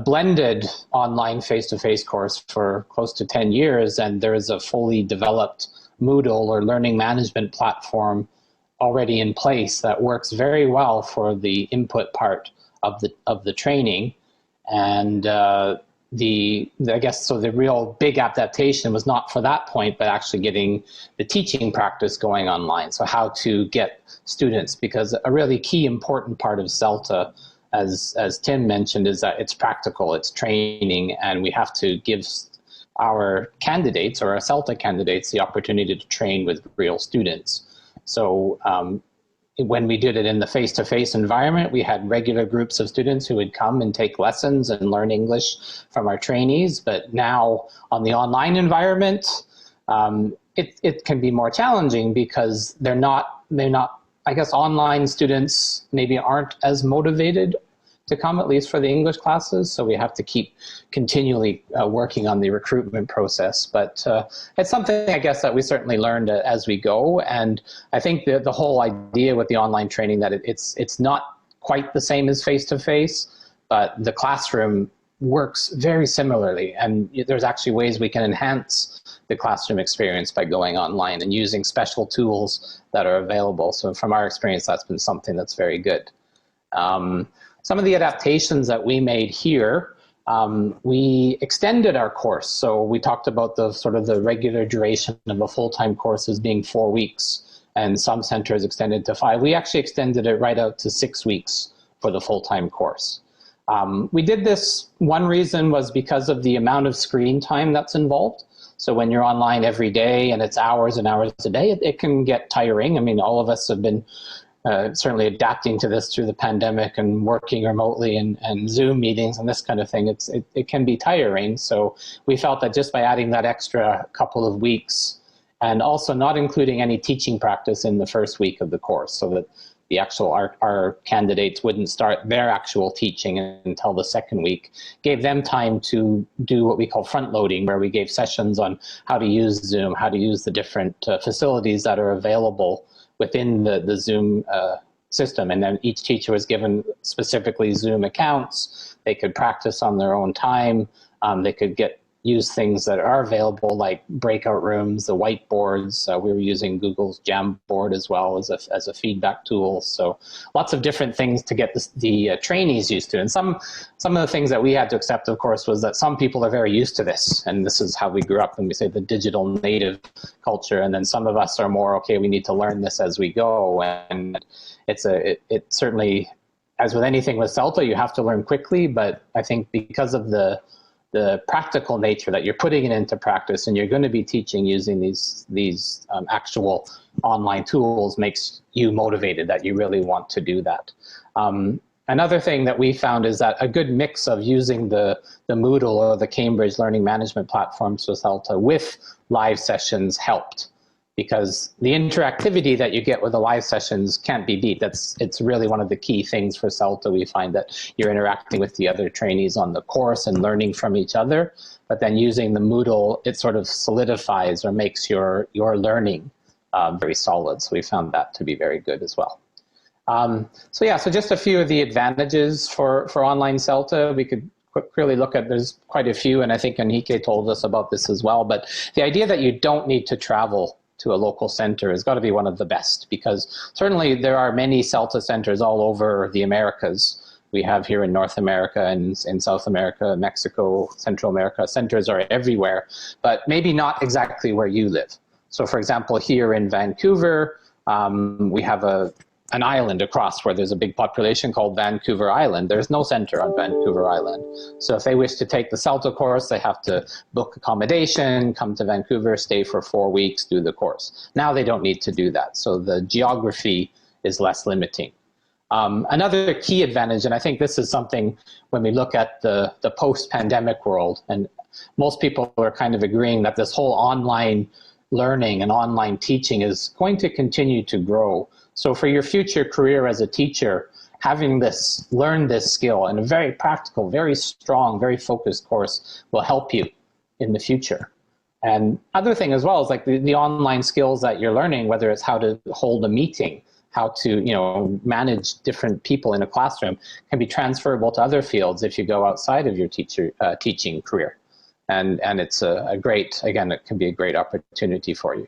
blended online face-to-face course for close to 10 years, and there is a fully developed Moodle or learning management platform already in place that works very well for the input part of the training. And I guess so the real big adaptation was not for that point, but actually getting the teaching practice going online. So how to get students, because a really key important part of CELTA, as Tim mentioned, is that it's practical, it's training, and we have to give our candidates or our CELTA candidates the opportunity to train with real students. So when we did it in the face-to-face environment, we had regular groups of students who would come and take lessons and learn English from our trainees. But now on the online environment, it can be more challenging because they're not, I guess online students maybe aren't as motivated to come, at least for the English classes. So we have to keep continually working on the recruitment process. But it's something, I guess, that we certainly learned as we go. And I think the whole idea with the online training that it's not quite the same as face-to-face, but the classroom works very similarly. And there's actually ways we can enhance the classroom experience by going online and using special tools that are available. So from our experience, that's been something that's very good. Some of the adaptations that we made here, we extended our course. So we talked about the sort of the regular duration of a full-time course as being 4 weeks, and some centers extended to 5. We actually extended it right out to 6 weeks for the full-time course. We did this, one reason was because of the amount of screen time that's involved. So when you're online every day and it's hours and hours a day, it can get tiring. I mean, all of us have been certainly adapting to this through the pandemic and working remotely and Zoom meetings and this kind of thing. It can be tiring. So we felt that just by adding that extra couple of weeks and also not including any teaching practice in the first week of the course, so that the actual our candidates wouldn't start their actual teaching until the second week, gave them time to do what we call front loading, where we gave sessions on how to use Zoom, how to use the different facilities that are available within the Zoom system. And then each teacher was given specifically Zoom accounts. They could practice on their own time. They could use things that are available, like breakout rooms, the whiteboards. We were using Google's Jamboard as well as a feedback tool. So lots of different things to get the trainees used to. And some of the things that we had to accept, of course, was that some people are very used to this. And this is how we grew up when we say the digital native culture. And then some of us are more, okay, we need to learn this as we go. And it certainly, as with anything with CELTA, you have to learn quickly. But I think because of the practical nature that you're putting it into practice and you're going to be teaching using these actual online tools makes you motivated that you really want to do that. Another thing that we found is that a good mix of using the Moodle or the Cambridge Learning Management platforms with CELTA with live sessions helped, because the interactivity that you get with the live sessions can't be beat. It's really one of the key things for CELTA. We find that you're interacting with the other trainees on the course and learning from each other, but then using the Moodle, it sort of solidifies or makes your learning very solid. So we found that to be very good as well. So just a few of the advantages for online CELTA. We could really look at, there's quite a few, and I think Enrique told us about this as well, but the idea that you don't need to travel to a local center has got to be one of the best, because certainly there are many CELTA centers all over the Americas. We have here in North America and in South America, Mexico, Central America, centers are everywhere, but maybe not exactly where you live. So for example, here in Vancouver, we have an island across where there's a big population called Vancouver Island. There's no center on Vancouver Island. So if they wish to take the CELTA course, they have to book accommodation, come to Vancouver, stay for 4 weeks, do the course. Now they don't need to do that. So the geography is less limiting. Another key advantage, and I think this is something when we look at the post-pandemic world, and most people are kind of agreeing that this whole online learning and online teaching is going to continue to grow. So for your future career as a teacher, having learn this skill in a very practical, very strong, very focused course will help you in the future. And other thing as well is like the online skills that you're learning, whether it's how to hold a meeting, how to, you know, manage different people in a classroom can be transferable to other fields if you go outside of your teaching career. And it's a great, again, it can be a great opportunity for you.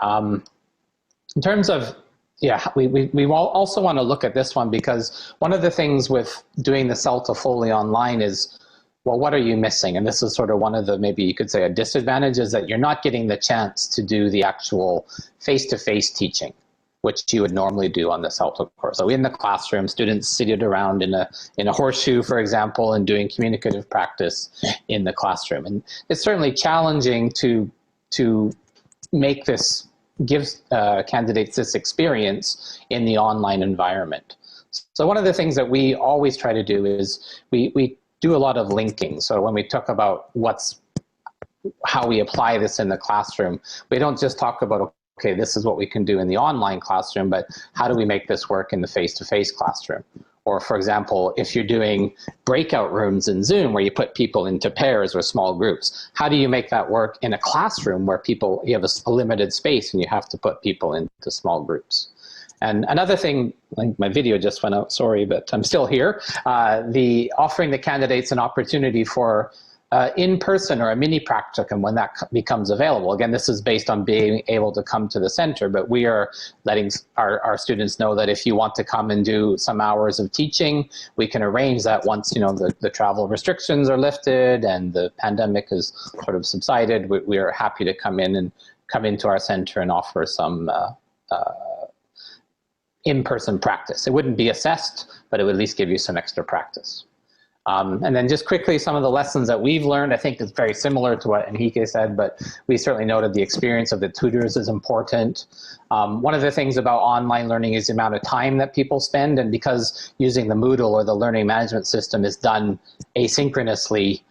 In terms of, yeah, we also want to look at this one, because one of the things with doing the CELTA fully online is, well, what are you missing? And this is sort of one of the, maybe you could say a disadvantage, is that you're not getting the chance to do the actual face-to-face teaching, which you would normally do on the CELTA course. So in the classroom, students seated around in a horseshoe, for example, and doing communicative practice in the classroom. And it's certainly challenging to make this, give candidates this experience in the online environment. So one of the things that we always try to do is we do a lot of linking. So when we talk about how we apply this in the classroom, we don't just talk about, okay, this is what we can do in the online classroom, but how do we make this work in the face-to-face classroom? Or for example, if you're doing breakout rooms in Zoom where you put people into pairs or small groups, how do you make that work in a classroom where you have a limited space and you have to put people into small groups? And another thing, like my video just went out, sorry, but I'm still here. Offering the candidates an opportunity for in-person or a mini practicum when that becomes available. Again, this is based on being able to come to the center, but we are letting our students know that if you want to come and do some hours of teaching, we can arrange that once, you know, the travel restrictions are lifted and the pandemic is sort of subsided. We are happy to come into our center and offer some in-person practice. It wouldn't be assessed, but it would at least give you some extra practice. And then just quickly, some of the lessons that we've learned, I think is very similar to what Enrique said, but we certainly noted the experience of the tutors is important. One of the things about online learning is the amount of time that people spend, and because using the Moodle or the learning management system is done asynchronously,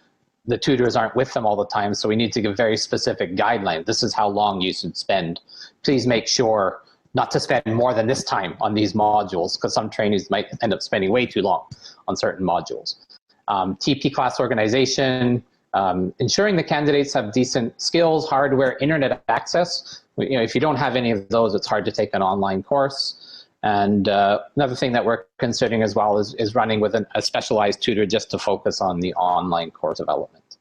the tutors aren't with them all the time, so we need to give very specific guidelines. This is how long you should spend. Please make sure not to spend more than this time on these modules, because some trainees might end up spending way too long on certain modules. TP class organization, ensuring the candidates have decent skills, hardware, internet access. You know, if you don't have any of those, it's hard to take an online course. And another thing that we're considering as well is running with a specialized tutor just to focus on the online course development.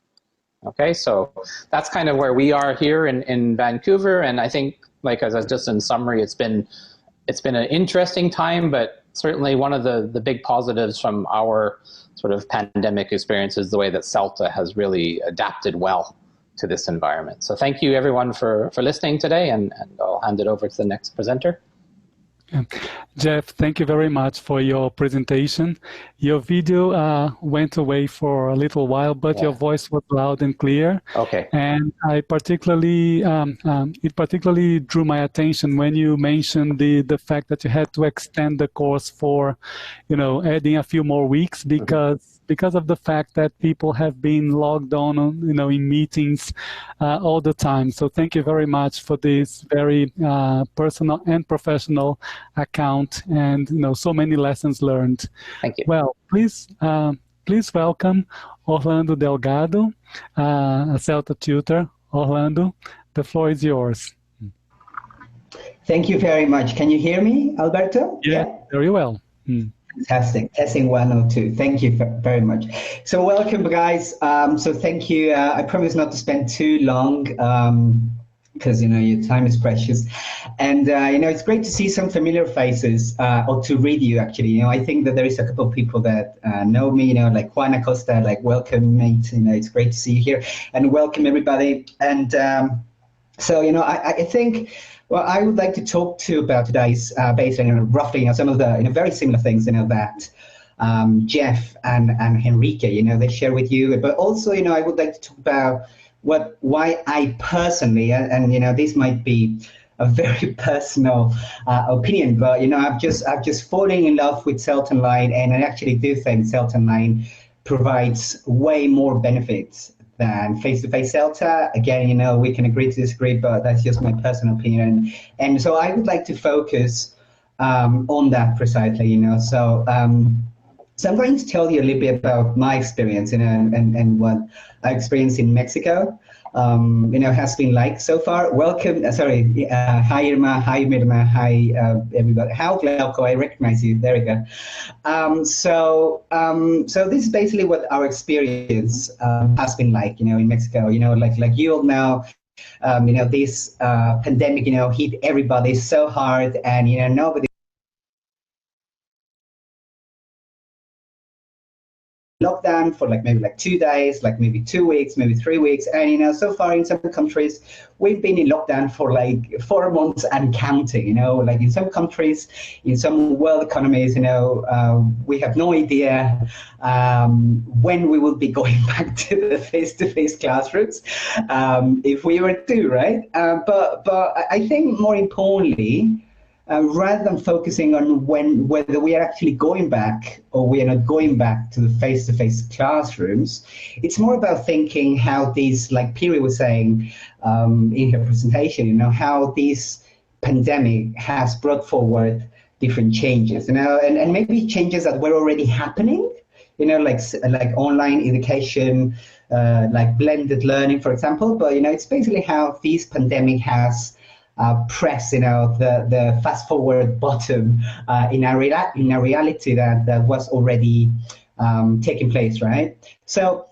Okay, so that's kind of where we are here in Vancouver. And I think, like as just in summary, it's been an interesting time, but certainly one of the big positives from our sort of pandemic experience is the way that CELTA has really adapted well to this environment. So thank you everyone for listening today, and I'll hand it over to the next presenter. Jeff, thank you very much for your presentation. Your video went away for a little while, but your voice was loud and clear. Okay. And I particularly, it particularly drew my attention when you mentioned the fact that you had to extend the course for, you know, adding a few more weeks because of the fact that people have been logged on, you know, in meetings all the time. So thank you very much for this very personal and professional account, and you know, so many lessons learned. Thank you. Well, please welcome Orlando Delgado, a CELTA tutor. Orlando, the floor is yours. Thank you very much. Can you hear me, Alberto? Yeah, very well. Fantastic. Testing 1 or 2. Thank you very much. So welcome, guys. So thank you. I promise not to spend too long, because you know your time is precious, and you know, it's great to see some familiar faces, or to read you actually. You know, I think that there is a couple of people that know me, you know, like Juan Acosta, like welcome mate, you know, it's great to see you here, and welcome everybody. And so you know, I think what I would like to talk to about today is based on, you know, roughly, you know, some of the, you know, very similar things, you know, that Jeff and Enrique, you know, they share with you, but also, you know, I would like to talk about why I personally, and you know, this might be a very personal opinion, but you know, I've just fallen in love with CELTA Online, and I actually do think CELTA Online provides way more benefits than face-to-face CELTA. Again, you know, we can agree to disagree, but that's just my personal opinion. And so I would like to focus on that precisely, you know. So so I'm going to tell you a little bit about my experience, you know, and what I experienced in Mexico. has been like so far. Welcome, hi Irma, hi Mirma, hi everybody. How Glauco, I recognize you. There we go. So this is basically what our experience has been like, in Mexico. Like you all know, this pandemic, hit everybody so hard, and nobody lockdown for maybe 2 days, maybe 2 weeks, maybe 3 weeks, and so far in some countries we've been in lockdown for 4 months and counting. Like in some countries, in some world economies, we have no idea when we will be going back to the face-to-face classrooms, if we were to, right? But I think more importantly, rather than focusing on whether we are actually going back or we are not going back to the face-to-face classrooms, it's more about thinking how this, like Piri was saying in her presentation, how this pandemic has brought forward different changes, and maybe changes that were already happening, like online education, like blended learning, for example. But it's basically how this pandemic has press, the fast forward button in a reality that was already taking place, right? So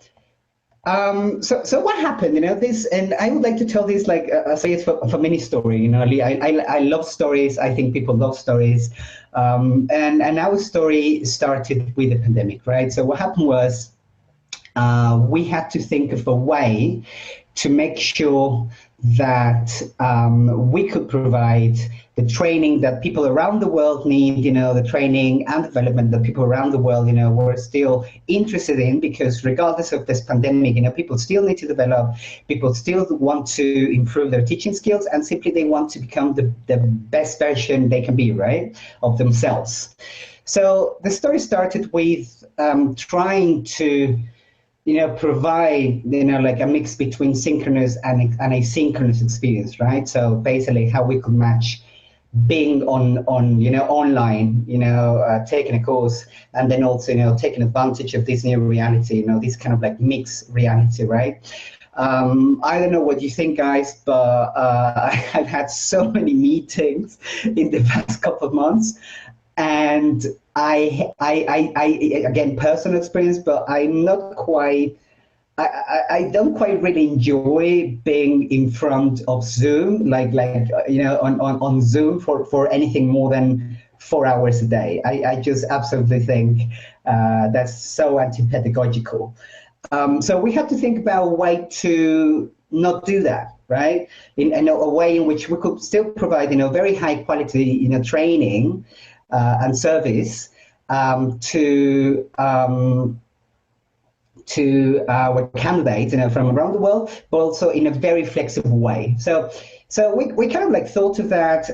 what happened? This, and I would like to tell this say it's for mini story. I love stories. I think people love stories, and our story started with the pandemic, right? So what happened was we had to think of a way to make sure that we could provide the training that people around the world need, the training and development that people around the world, were still interested in, because regardless of this pandemic, people still need to develop, people still want to improve their teaching skills, and simply they want to become the best version they can be, right, of themselves. So the story started with trying to provide, like a mix between synchronous and asynchronous experience, right? So basically how we could match being on online, taking a course, and then also, taking advantage of this new reality, this kind of like mixed reality, right? I don't know what you think, guys, but I've had so many meetings in the past couple of months, and I again, personal experience, but I'm not quite, I don't quite really enjoy being in front of Zoom, on Zoom for anything more than 4 hours a day. I just absolutely think that's so anti-pedagogical. So we have to think about a way to not do that, right? In a way in which we could still provide, very high quality, training and service to our candidates, from around the world, but also in a very flexible way. So we kind of like thought of that.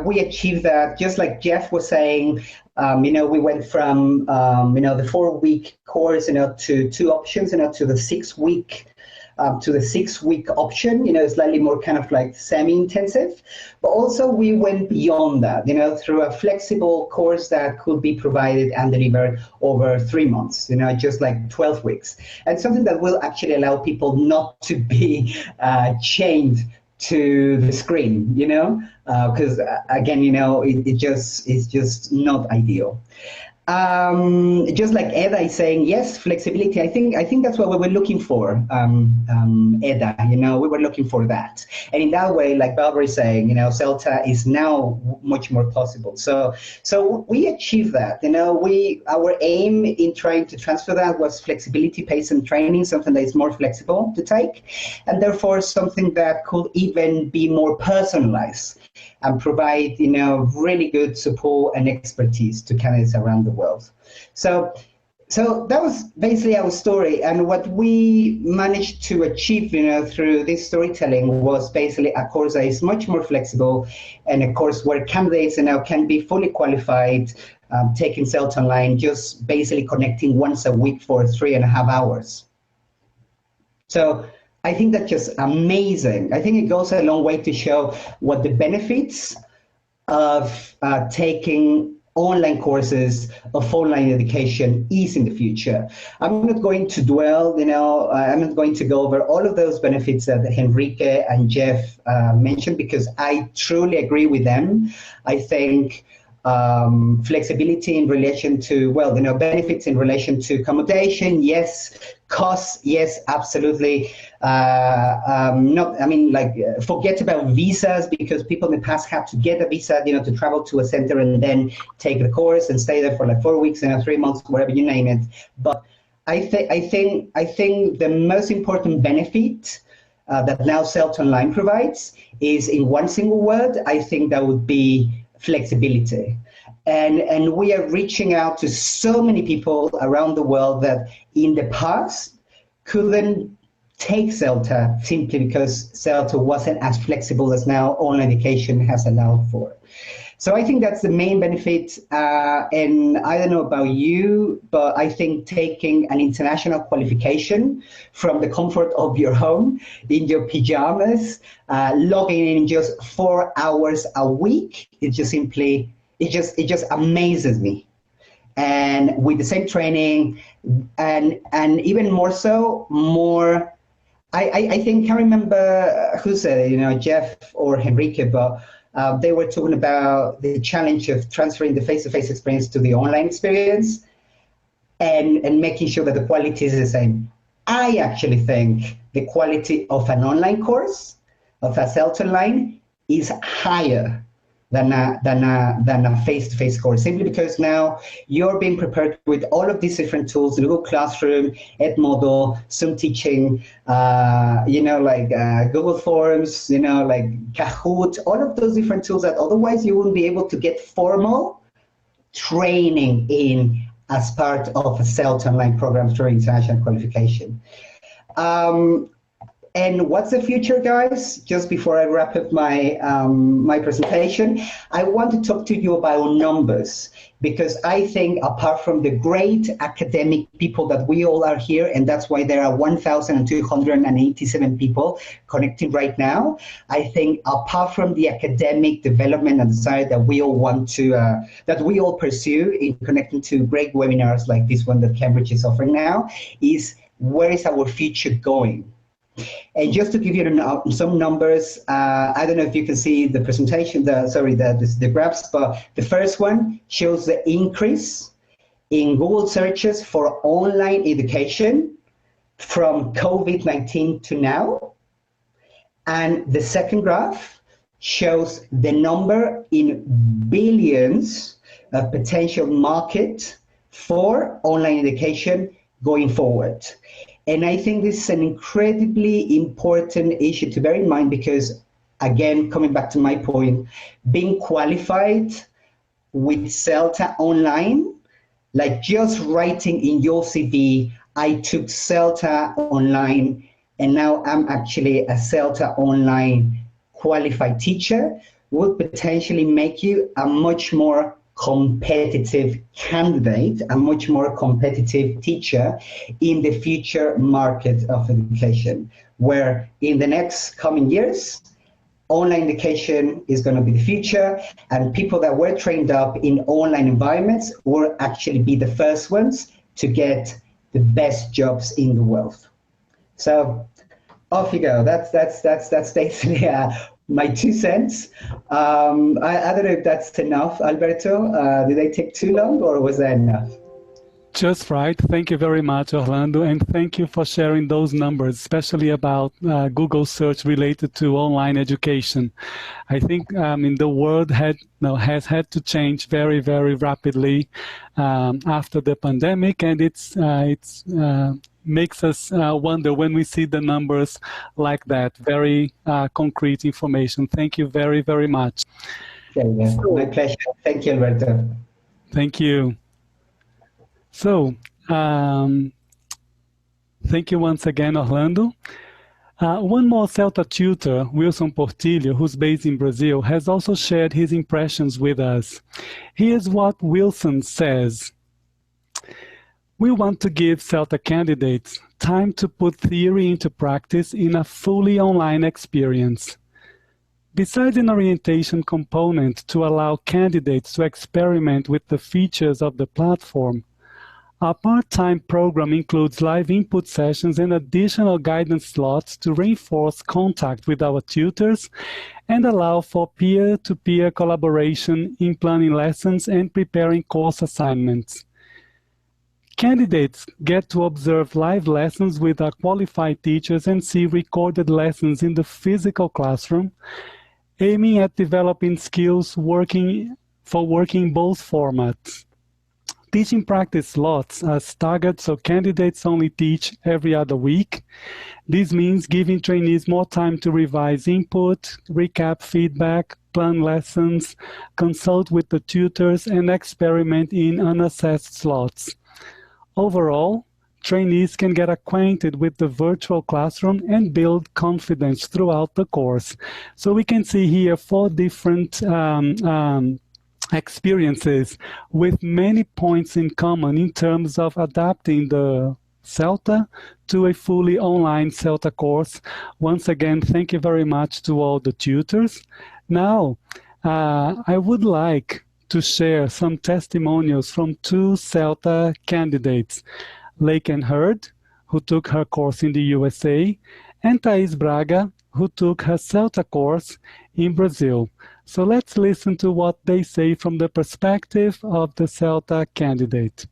We achieved that, just like Jeff was saying. We went from the 4-week course, to 2 options, to the 6-week. To the 6-week option, slightly more kind of like semi-intensive. But also we went beyond that, through a flexible course that could be provided and delivered over 3 months, just like 12 weeks. And something that will actually allow people not to be chained to the screen, because again, it's just not ideal. Just like Eda is saying, yes, flexibility. I think that's what we were looking for, Eda. We were looking for that, and in that way, like Barbara is saying, CELTA is now much more possible. So we achieved that. Our aim in trying to transfer that was flexibility, pace, and training, something that is more flexible to take, and therefore something that could even be more personalized and provide, really good support and expertise to candidates around the world. So that was basically our story, and what we managed to achieve, through this storytelling was basically a course that is much more flexible, and a course where candidates can be fully qualified, taking CELTA online, just basically connecting once a week for 3.5 hours. So I think that's just amazing. I think it goes a long way to show what the benefits of taking online courses of online education is in the future. I'm not going to dwell, I'm not going to go over all of those benefits that Henrique and Jeff mentioned, because I truly agree with them. I think flexibility in relation to, benefits in relation to accommodation, yes. Costs, yes, absolutely. Forget about visas, because people in the past had to get a visa, to travel to a center and then take the course and stay there for like 4 weeks and 3 months, whatever you name it. But I think the most important benefit that now CELTA Online provides is, in one single word, I think that would be flexibility. And we are reaching out to so many people around the world that in the past couldn't take CELTA simply because CELTA wasn't as flexible as now online education has allowed for. So I think that's the main benefit. And I don't know about you, but I think taking an international qualification from the comfort of your home, in your pajamas, logging in just 4 hours a week, it just amazes me. And with the same training, and even more so, I think, can't remember who said it, Jeff or Henrique, but they were talking about the challenge of transferring the face-to-face experience to the online experience and making sure that the quality is the same. I actually think the quality of an online course, of a CELTA Online, is higher than a face-to-face course, simply because now you're being prepared with all of these different tools: Google Classroom, Edmodo, Zoom Teaching, Google Forms, like Kahoot, all of those different tools that otherwise you wouldn't be able to get formal training in as part of a CELTA Online program through international qualification. And what's the future, guys? Just before I wrap up my presentation, I want to talk to you about numbers, because I think apart from the great academic people that we all are here, and that's why there are 1,287 people connecting right now, I think apart from the academic development and desire that we all want to, that we all pursue in connecting to great webinars like this one that Cambridge is offering now, is where is our future going? And just to give you some numbers, I don't know if you can see the presentation, the graphs, but the first one shows the increase in Google searches for online education from COVID-19 to now. And the second graph shows the number in billions of potential market for online education going forward. And I think this is an incredibly important issue to bear in mind, because, again, coming back to my point, being qualified with CELTA Online, like just writing in your CV, I took CELTA Online, and now I'm actually a CELTA Online qualified teacher, would potentially make you a much more competitive candidate, a much more competitive teacher in the future market of education, where in the next coming years, online education is going to be the future, and people that were trained up in online environments will actually be the first ones to get the best jobs in the world. So off you go. That's basically my 2 cents. I don't know if that's enough, Alberto. Did I take too long, or was that enough? Just right. Thank you very much, Orlando, and thank you for sharing those numbers, especially about Google search related to online education. I think the world has had to change very, very rapidly after the pandemic, and it's makes us wonder when we see the numbers like that. Very concrete information. Thank you very, very much. Okay, so, my pleasure. Thank you, Alberto. Thank you. So, thank you once again, Orlando. One more CELTA tutor, Wilson Portillo, who's based in Brazil, has also shared his impressions with us. Here's what Wilson says. We want to give CELTA candidates time to put theory into practice in a fully online experience. Besides an orientation component to allow candidates to experiment with the features of the platform, our part-time program includes live input sessions and additional guidance slots to reinforce contact with our tutors and allow for peer-to-peer collaboration in planning lessons and preparing course assignments. Candidates get to observe live lessons with our qualified teachers and see recorded lessons in the physical classroom, aiming at developing skills working both formats. Teaching practice slots are staggered so candidates only teach every other week. This means giving trainees more time to revise input, recap feedback, plan lessons, consult with the tutors, and experiment in unassessed slots. Overall, trainees can get acquainted with the virtual classroom and build confidence throughout the course. So we can see here 4 different experiences with many points in common in terms of adapting the CELTA to a fully online CELTA course. Once again, thank you very much to all the tutors. Now, I would like to share some testimonials from 2 CELTA candidates, Lake and Hurd, who took her course in the USA, and Thais Braga, who took her CELTA course in Brazil. So let's listen to what they say from the perspective of the CELTA candidate.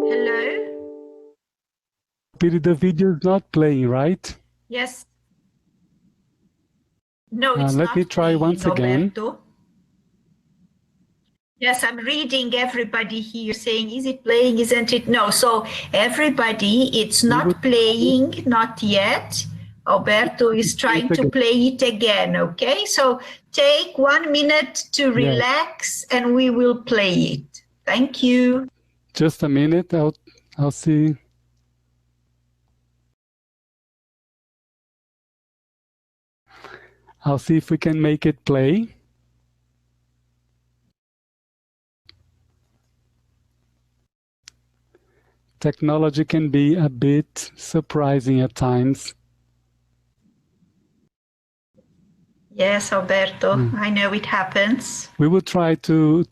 Hello? Piri, the video is not playing, right? Yes. No, it's let not me try playing, once again. Roberto. Yes, I'm reading everybody here saying, is it playing, isn't it? No, so everybody, it's not playing, not yet. Alberto is trying to play it again, okay? So take 1 minute to relax and we will play it. Thank you. Just a minute, I'll see. I'll see if we can make it play. Technology can be a bit surprising at times. Yes, Alberto, I know it happens. We will try to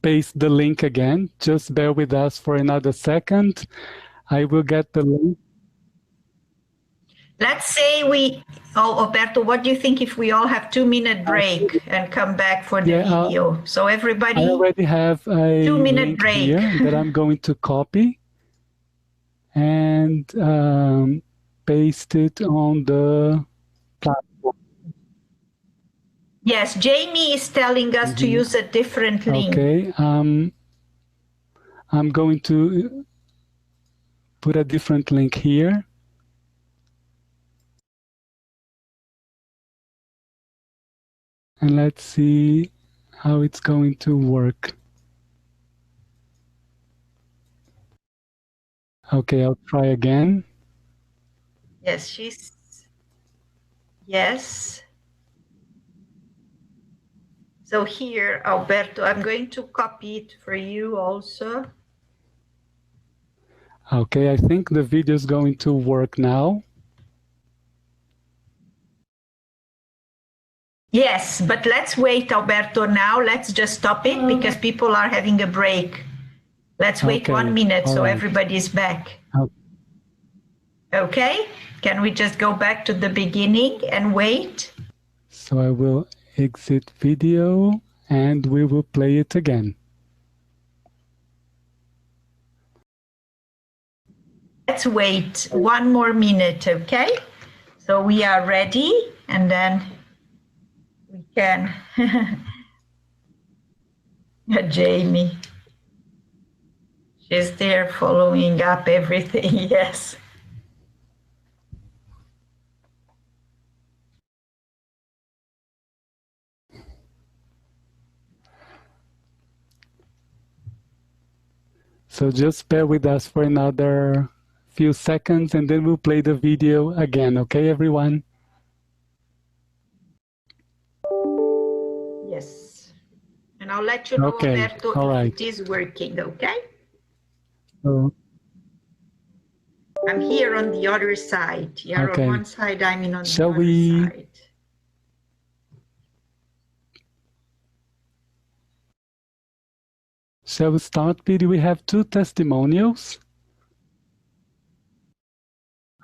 paste the link again. Just bear with us for another second. I will get the link. Let's say Alberto, what do you think if we all have 2-minute break and come back for the video? So everybody, I already have a 2-minute link break here that I'm going to copy and paste it on the platform. Yes, Jamie is telling us to use a different link. Okay, I'm going to put a different link here. And let's see how it's going to work. Okay, I'll try again. Yes, yes. So here, Alberto, I'm going to copy it for you also. Okay, I think the video is going to work now. Yes, but let's wait, Alberto, now. Let's just stop it because people are having a break. Let's wait Okay, 1 minute so right. everybody's back. Okay. Okay, can we just go back to the beginning and wait? So I will exit video and we will play it again. Let's wait 1 more minute, okay? So we are ready and then we can. Jamie. She's there following up everything, yes. So just bear with us for another few seconds and then we'll play the video again, okay, everyone? Yes. And I'll let you know, Okay, Alberto, all right. if it is working, okay? So, I'm here on the other side. You're okay. on one side, I'm in on Shall the other we side. Shall we start, Pete? We have 2 testimonials.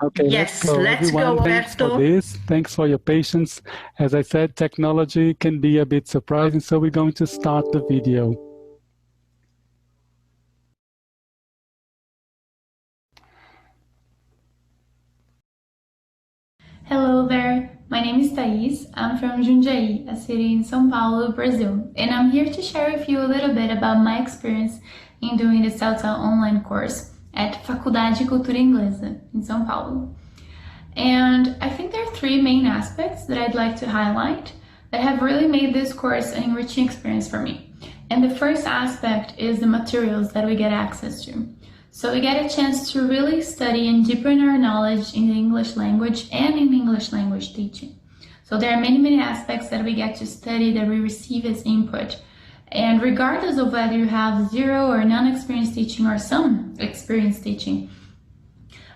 Okay, Yes, let's go. let's Everyone, go, thanks for Alberto. this. Thanks for your patience. As I said, technology can be a bit surprising, so we're going to start the video. Hello there, my name is Thais. I'm from Jundiaí, a city in São Paulo, Brazil, and I'm here to share with you a little bit about my experience in doing the CELTA online course at Faculdade de Cultura Inglesa in São Paulo. And I think there are 3 main aspects that I'd like to highlight that have really made this course an enriching experience for me. And the first aspect is the materials that we get access to. So we get a chance to really study and deepen our knowledge in the English language and in English language teaching. So there are many aspects that we get to study that we receive as input. And regardless of whether you have 0 or non-experience teaching or some experience teaching,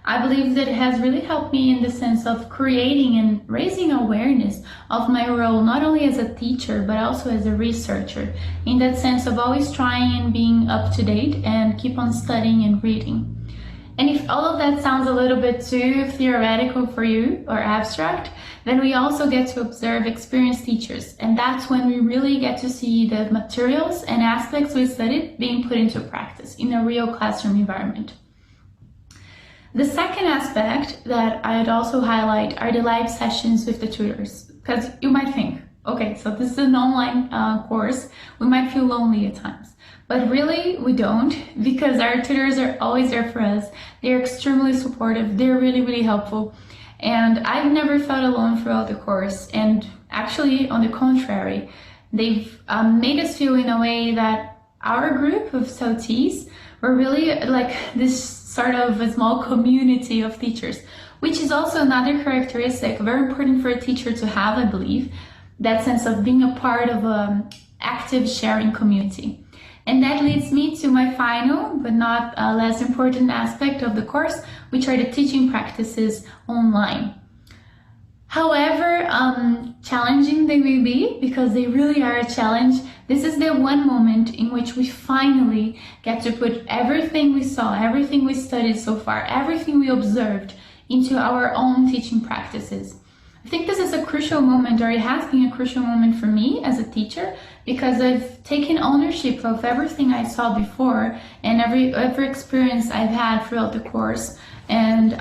I believe that it has really helped me in the sense of creating and raising awareness of my role, not only as a teacher, but also as a researcher, in that sense of always trying and being up to date and keep on studying and reading. And if all of that sounds a little bit too theoretical for you or abstract, then we also get to observe experienced teachers. And that's when we really get to see the materials and aspects we studied being put into practice in a real classroom environment. The second aspect that I'd also highlight are the live sessions with the tutors, because you might think, okay, so this is an online course, we might feel lonely at times, but really we don't, because our tutors are always there for us. They're extremely supportive, they're really helpful, and I've never felt alone throughout the course, and actually on the contrary, they've made us feel in a way that our group of CELTEs were really like this sort of a small community of teachers, which is also another characteristic very important for a teacher to have, I believe, that sense of being a part of an active sharing community. And that leads me to my final, but not less important aspect of the course, which are the teaching practices online. However challenging they may be, because they really are a challenge, this is the one moment in which we finally get to put everything we saw, everything we studied so far, everything we observed into our own teaching practices. I think this is a crucial moment, or it has been a crucial moment for me as a teacher, because I've taken ownership of everything I saw before and every experience I've had throughout the course, and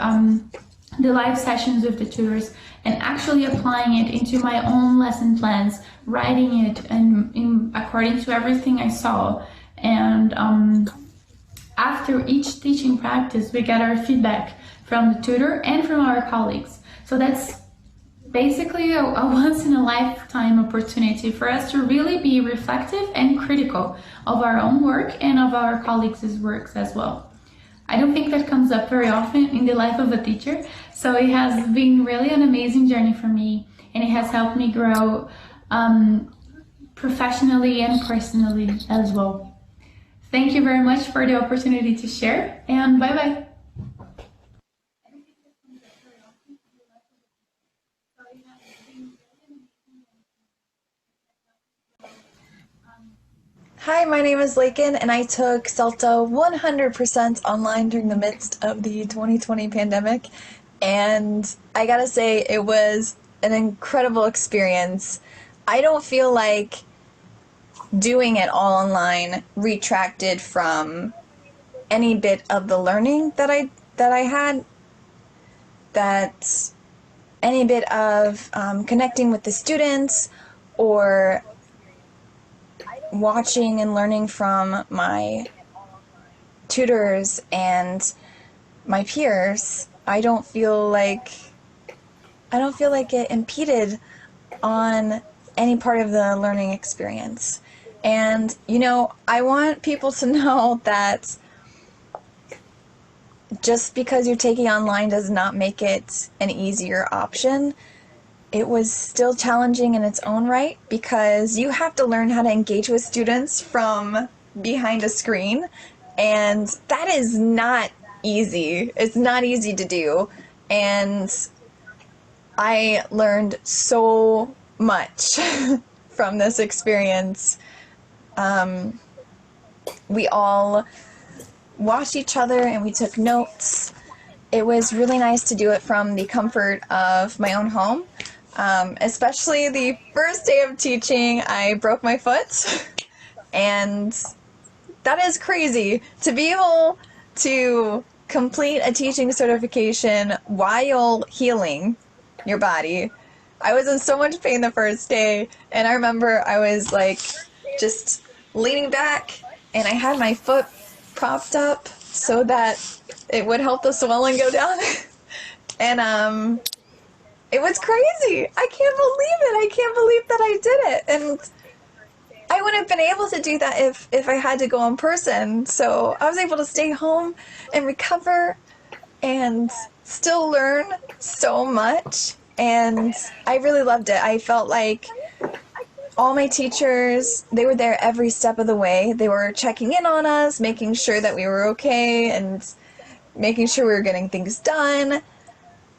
the live sessions with the tutors, and actually applying it into my own lesson plans, writing it and according to everything I saw. And after each teaching practice, we get our feedback from the tutor and from our colleagues. So that's basically a once-in-a-lifetime opportunity for us to really be reflective and critical of our own work and of our colleagues' works as well. I don't think that comes up very often in the life of a teacher. So it has been really an amazing journey for me, and it has helped me grow professionally and personally as well. Thank you very much for the opportunity to share, and bye-bye. Hi, my name is Lakin, and I took CELTA 100% online during the midst of the 2020 pandemic. And I gotta say, it was an incredible experience. I don't feel like doing it all online retracted from any bit of the learning that I had. That any bit of connecting with the students or watching and learning from my tutors and my peers, I don't feel like it impeded on any part of the learning experience. And I want people to know that just because you're taking online does not make it an easier option. It was still challenging in its own right because you have to learn how to engage with students from behind a screen, and that is not easy. It's not easy to do, and I learned so much from this experience. We all watched each other and we took notes. It was really nice to do it from the comfort of my own home. Especially the first day of teaching, I broke my foot, and that is crazy. To be able to complete a teaching certification while healing your body. I was in so much pain the first day, and I remember I was like just leaning back, and I had my foot propped up so that it would help the swelling go down. And it was crazy. I can't believe it. I can't believe that I did it. And I wouldn't have been able to do that if I had to go in person. So I was able to stay home and recover and still learn so much. And I really loved it. I felt like all my teachers, they were there every step of the way. They were checking in on us, making sure that we were okay and making sure we were getting things done.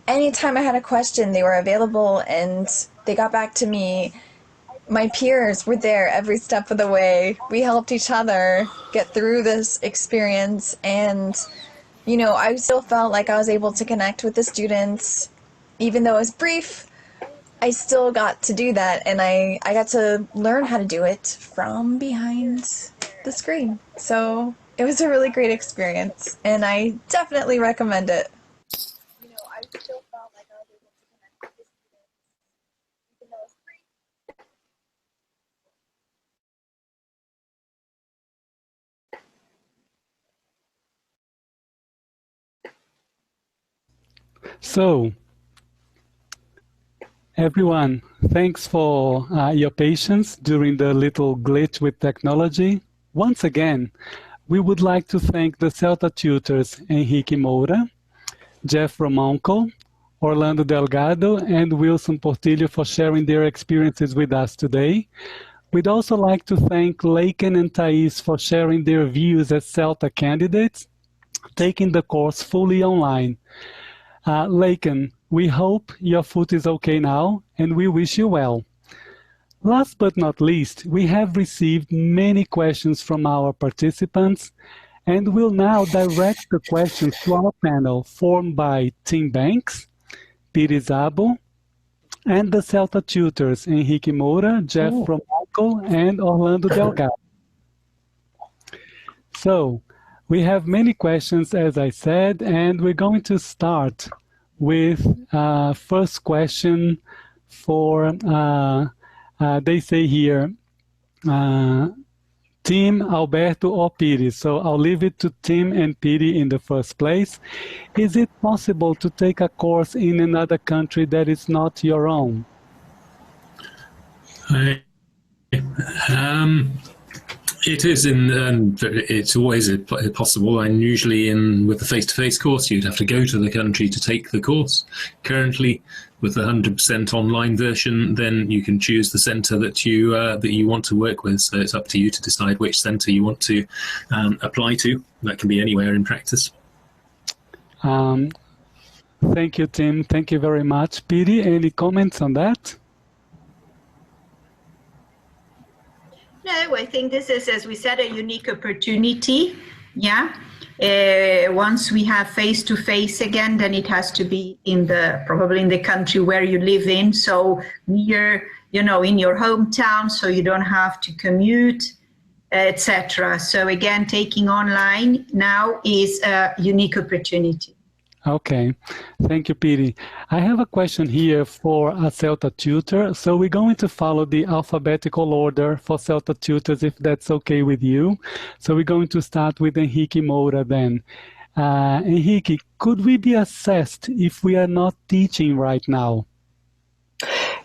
Anytime I had a question, they were available and they got back to me. My peers were there every step of the way. We helped each other get through this experience, and I still felt like I was able to connect with the students. Even though it was brief, I still got to do that, and I got to learn how to do it from behind the screen. So it was a really great experience, and I definitely recommend it. I still felt like I was able to connect with the students, even though it was brief. So, everyone, thanks for your patience during the little glitch with technology. Once again, we would like to thank the CELTA tutors Henrique Moura, Jeff Romanco, Orlando Delgado, and Wilson Portillo for sharing their experiences with us today. We'd also like to thank Laken and Thais for sharing their views as CELTA candidates, taking the course fully online. Laken, we hope your foot is okay now, and we wish you well. Last but not least, we have received many questions from our participants, and we'll now direct the questions to our panel formed by Tim Banks, Piri Zabo, and the CELTA tutors, Henrique Moura, Jeff Romanco, and Orlando Delgado. So, we have many questions, as I said, and we're going to start with first question for, they say here, Tim, Alberto, or Piri. So I'll leave it to Tim and Piri in the first place. Is it possible to take a course in another country that is not your own? It is, and it's always possible. And usually, with the face-to-face course, you'd have to go to the country to take the course. Currently, with the 100% online version, then you can choose the centre that you want to work with. So it's up to you to decide which centre you want to apply to. That can be anywhere in practice. Thank you, Tim. Thank you very much. Piri, any comments on that? No, I think this is, as we said, a unique opportunity. Yeah. Once we have face-to-face again, then it has to be probably in the country where you live in. So near, in your hometown, so you don't have to commute, etc. So again, taking online now is a unique opportunity. Okay, thank you, Piri. I have a question here for a CELTA tutor. So we're going to follow the alphabetical order for CELTA tutors, if that's okay with you. So we're going to start with Henrique Moura then. Henrique, could we be assessed if we are not teaching right now?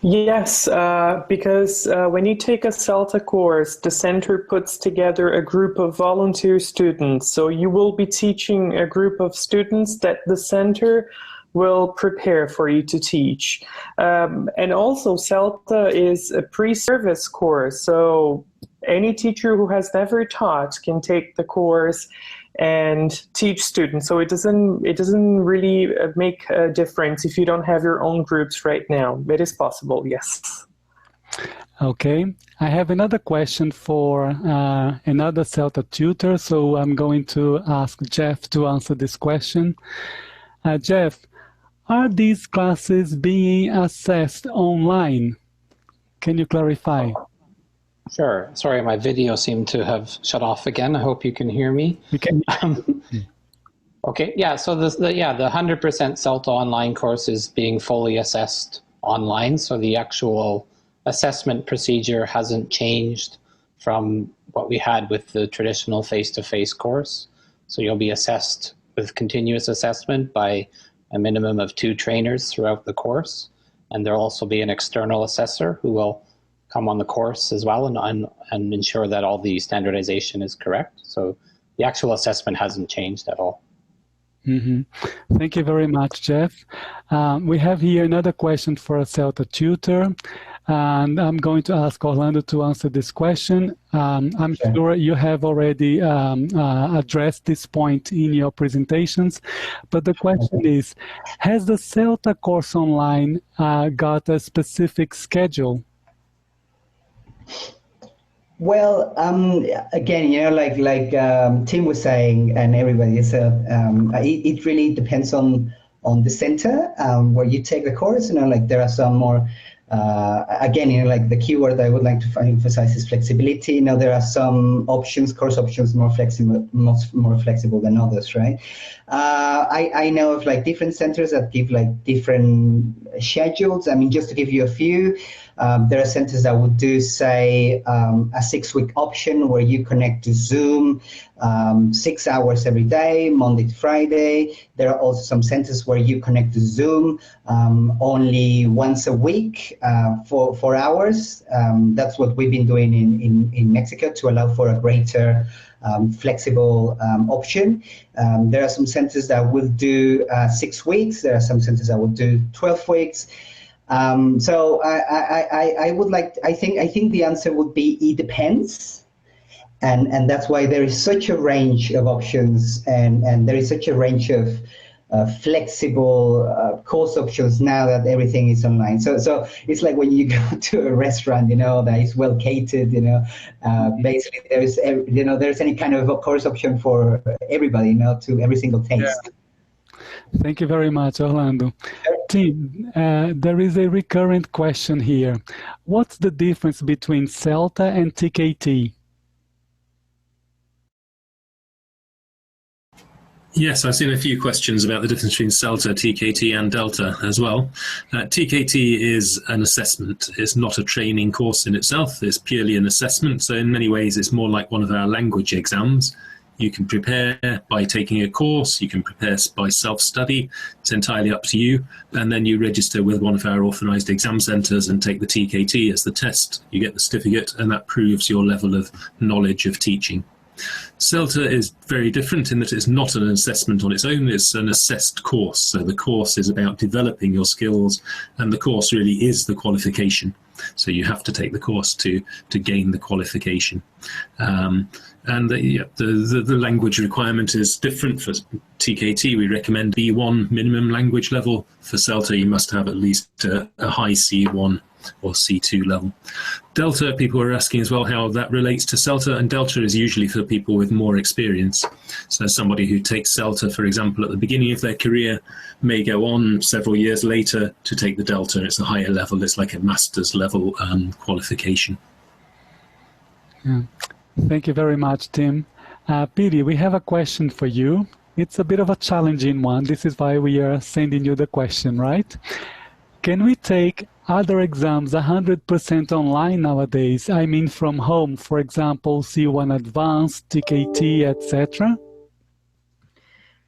Yes, because when you take a CELTA course, the center puts together a group of volunteer students. So you will be teaching a group of students that the center will prepare for you to teach. And also CELTA is a pre-service course. So any teacher who has never taught can take the course and teach students. So it doesn't really make a difference if you don't have your own groups right now. It is possible, yes. Okay, I have another question for another CELTA tutor, so I'm going to ask Jeff to answer this question. Jeff, are these classes being assessed online? Can you clarify? Sure. Sorry, my video seemed to have shut off again. I hope you can hear me. We can. Okay, yeah, so the 100% CELTA online course is being fully assessed online. So the actual assessment procedure hasn't changed from what we had with the traditional face-to-face course. So you'll be assessed with continuous assessment by a minimum of 2 trainers throughout the course. And there'll also be an external assessor who will come on the course as well and ensure that all the standardization is correct. So the actual assessment hasn't changed at all. Mm-hmm. Thank you very much, Jeff. We have here another question for a CELTA tutor, and I'm going to ask Orlando to answer this question. I'm sure you have already addressed this point in your presentations, but the question is, has the CELTA course online got a specific schedule? Well, again, like Tim was saying, and everybody said, it really depends on the center where you take the course. Like there are some more. Again, like the keyword I would like to emphasize is flexibility. There are some options, course options, more flexible than others, right? I know of like different centers that give like different schedules. I mean, just to give you a few, there are centers that would do, say, a 6-week option where you connect to Zoom 6 hours every day, Monday to Friday. There are also some centers where you connect to Zoom only once a week for 4 hours. That's what we've been doing in Mexico to allow for a greater flexible option. There are some centers that will do 6 weeks. There are some centers that will do 12 weeks. So I think the answer would be it depends, and that's why there is such a range of options, and there is such a range of flexible course options now that everything is online. So it's like when you go to a restaurant, that is well catered. Basically there's any kind of a course option for everybody, to every single taste. Yeah. Thank you very much, Orlando. Tim, there is a recurrent question here. What's the difference between CELTA and TKT? Yes, I've seen a few questions about the difference between CELTA, TKT and Delta as well. TKT is an assessment. It's not a training course in itself. It's purely an assessment. So in many ways, it's more like one of our language exams. You can prepare by taking a course, you can prepare by self-study, it's entirely up to you, and then you register with one of our authorised exam centres and take the TKT as the test. You get the certificate, and that proves your level of knowledge of teaching. CELTA is very different in that it's not an assessment on its own, it's an assessed course. So the course is about developing your skills, and the course really is the qualification. So you have to take the course to gain the qualification. And the language requirement is different. For TKT, we recommend B1 minimum language level. For CELTA, you must have at least a high C1 or C2 level. Delta, people are asking as well how that relates to CELTA, and Delta is usually for people with more experience. So somebody who takes CELTA, for example, at the beginning of their career may go on several years later to take the Delta. It's a higher level, it's like a master's level qualification. Yeah. Thank you very much, Tim. Piri, we have a question for you. It's a bit of a challenging one. This is why we are sending you the question, right? Can we take other exams 100% online nowadays? I mean from home, for example, C1 Advanced, TKT, etc.?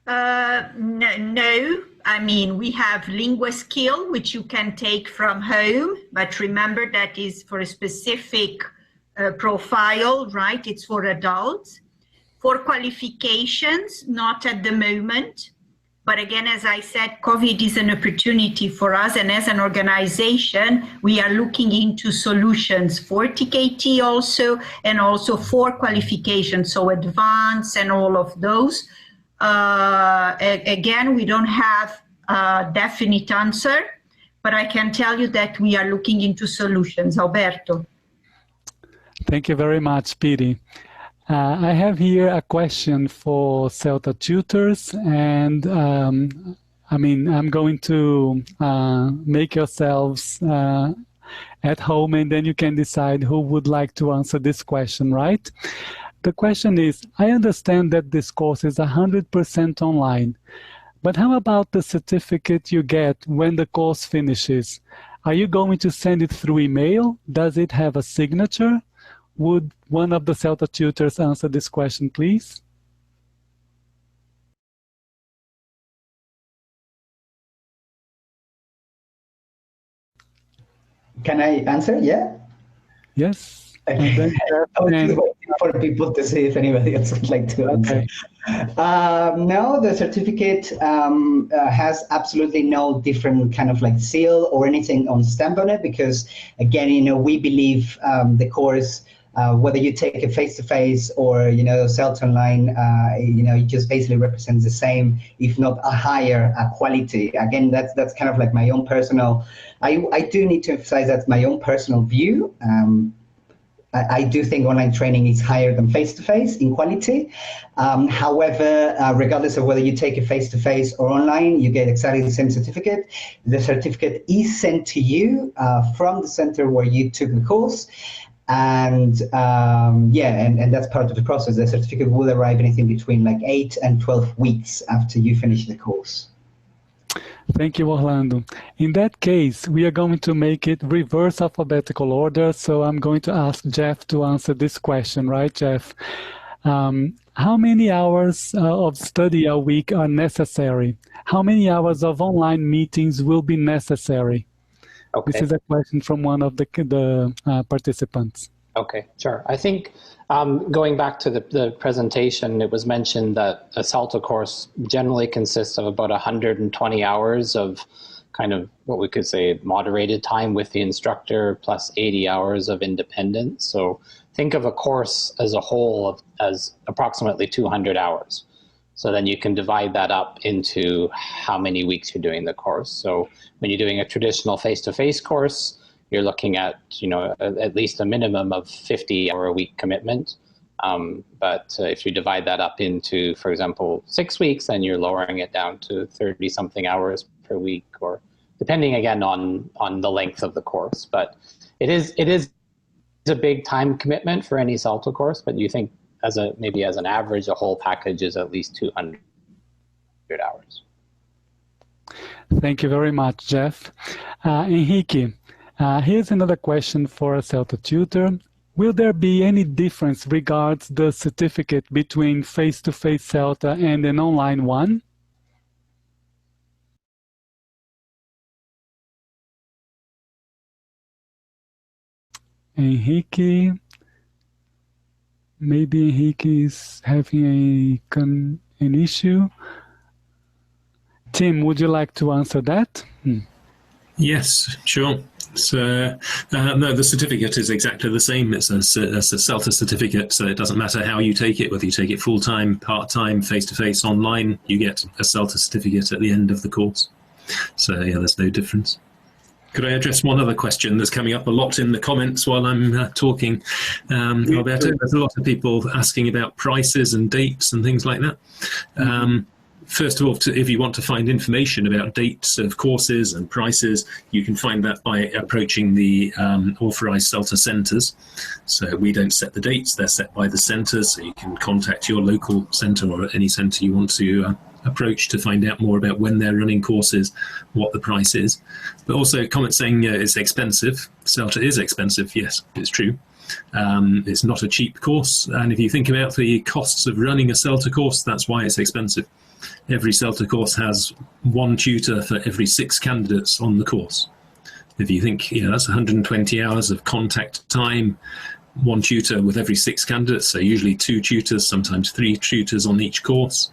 No. I mean, we have Lingua Skill, which you can take from home, but remember that is for a specific profile, right? It's for adults. For qualifications, not at the moment. But again, as I said, COVID is an opportunity for us. And as an organization, we are looking into solutions for TKT also, and also for qualifications, so advanced and all of those. Again, we don't have a definite answer, but I can tell you that we are looking into solutions. Alberto. Thank you very much, Piri. I have here a question for CELTA tutors, and I mean, I'm going to make yourselves at home, and then you can decide who would like to answer this question, right? The question is, I understand that this course is 100% online, but how about the certificate you get when the course finishes? Are you going to send it through email? Does it have a signature? Would one of the CELTA tutors answer this question, please? Can I answer? Yeah? Yes. Okay. And then I was just waiting for people to see if anybody else would like to answer. Okay. No, the certificate has absolutely no different kind of like seal or anything on stamp on it, because again, you know, we believe the course, whether you take it face-to-face or, CELTA online, it just basically represents the same, if not a higher quality. Again, that's kind of like my own personal, I do need to emphasize that's my own personal view. I do think online training is higher than face-to-face in quality. However, regardless of whether you take it face-to-face or online, you get exactly the same certificate. The certificate is sent to you from the center where you took the course. And and that's part of the process. The certificate will arrive anything between like 8 and 12 weeks after you finish the course. Thank you, Orlando. In that case, we are going to make it reverse alphabetical order. So I'm going to ask Jeff to answer this question, right, Jeff? How many hours of study a week are necessary? How many hours of online meetings will be necessary? Okay. This is a question from one of the participants. Okay, sure. I think going back to the presentation, it was mentioned that a CELTA course generally consists of about 120 hours of kind of what we could say moderated time with the instructor plus 80 hours of independence. So think of a course as a whole as approximately 200 hours. So then you can divide that up into how many weeks you're doing the course. So when you're doing a traditional face-to-face course, you're looking at, at least a minimum of 50-hour-a-week commitment. But if you divide that up into, for example, 6 weeks, then you're lowering it down to 30-something hours per week, or depending again on the length of the course. But it is a big time commitment for any CELTA course. But you think maybe as an average, a whole package is at least 200 hours. Thank you very much, Jeff. Henrique, here's another question for a CELTA tutor. Will there be any difference regards the certificate between face-to-face CELTA and an online one? Henrique, maybe Henrique is having an issue. Tim, would you like to answer that? Yes, sure. So, no, the certificate is exactly the same. It's a CELTA certificate, so it doesn't matter how you take it, whether you take it full-time, part-time, face-to-face, online, you get a CELTA certificate at the end of the course. So, yeah, there's no difference. Could I address one other question that's coming up a lot in the comments while I'm talking, Alberto? There's a lot of people asking about prices and dates and things like that. First of all, if you want to find information about dates of courses and prices, you can find that by approaching the authorized CELTA centers. So we don't set the dates, they're set by the centers. So you can contact your local center or any center you want to approach to find out more about when they're running courses, what the price is. But also comments saying it's expensive. CELTA is expensive, yes, it's true. It's not a cheap course. And if you think about the costs of running a CELTA course, that's why it's expensive. Every CELTA course has one tutor for every 6 candidates on the course. If you think, that's 120 hours of contact time, one tutor with every 6 candidates, so usually 2 tutors, sometimes 3 tutors on each course.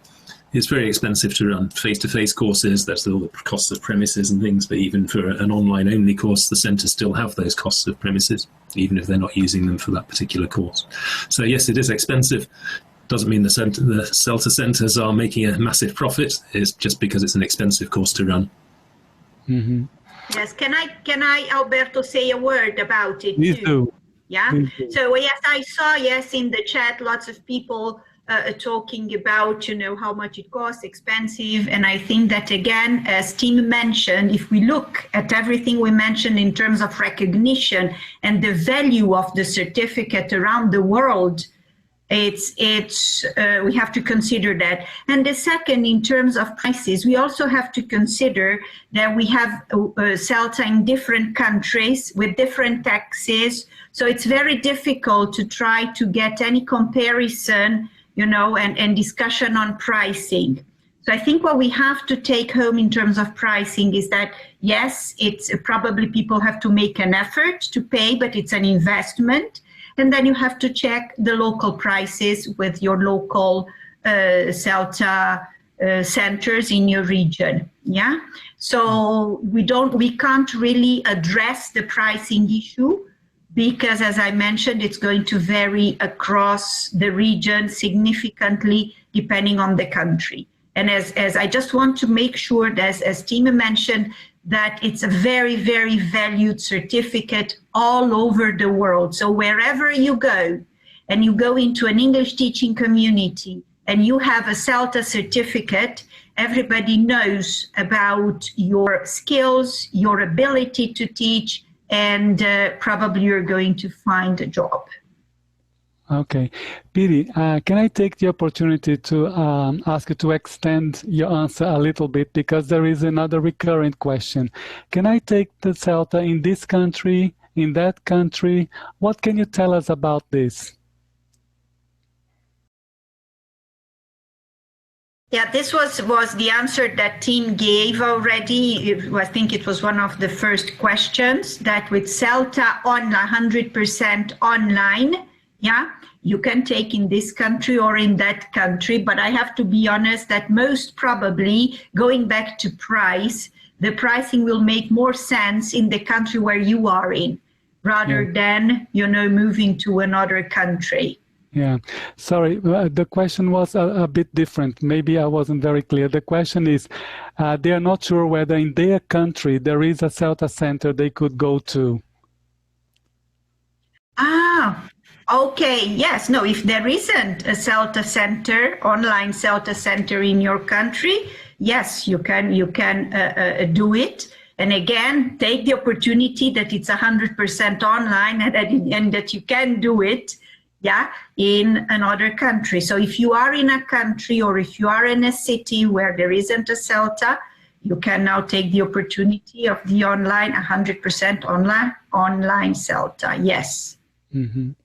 It's very expensive to run face-to-face courses. That's all the costs of premises and things, but even for an online-only course, the centres still have those costs of premises, even if they're not using them for that particular course. So yes, it is expensive. Doesn't mean the CELTA centres are making a massive profit. It's just because it's an expensive course to run. Mm-hmm. Yes, can I, Alberto, say a word about it Please too? do. Yeah. Please do. So yes, I saw in the chat lots of people talking about how much it costs, expensive, and I think that again, as Tim mentioned, if we look at everything we mentioned in terms of recognition and the value of the certificate around the world, we have to consider that. And the second, in terms of prices, we also have to consider that we have CELTA in different countries with different taxes. So it's very difficult to try to get any comparison, and discussion on pricing. So I think what we have to take home in terms of pricing is that, yes, it's probably people have to make an effort to pay, but it's an investment. And then you have to check the local prices with your local CELTA centers in your region. Yeah. So we can't really address the pricing issue because, as I mentioned, it's going to vary across the region significantly depending on the country. And as I just want to make sure that, as Tima mentioned, that it's a very, very valued certificate all over the world. So wherever you go, and you go into an English teaching community, and you have a CELTA certificate, everybody knows about your skills, your ability to teach, and probably you're going to find a job. Okay. Piri, can I take the opportunity to ask you to extend your answer a little bit, because there is another recurrent question. Can I take the CELTA in this country, in that country? What can you tell us about this? Yeah, this was the answer that Tim gave already. I think it was one of the first questions, that with CELTA on 100% online, yeah, you can take in this country or in that country. But I have to be honest that most probably, going back to price, the pricing will make more sense in the country where you are in, rather than, moving to another country. Yeah, sorry, the question was a bit different. Maybe I wasn't very clear. The question is, they are not sure whether in their country there is a CELTA center they could go to. Ah, okay. Yes. No, if there isn't a CELTA center, online CELTA center in your country, yes, you can do it. And again, take the opportunity that it's 100% online and that you can do it. Yeah, in another country. So if you are in a country or if you are in a city where there isn't a CELTA, you can now take the opportunity of the online, 100% online CELTA. Yes. And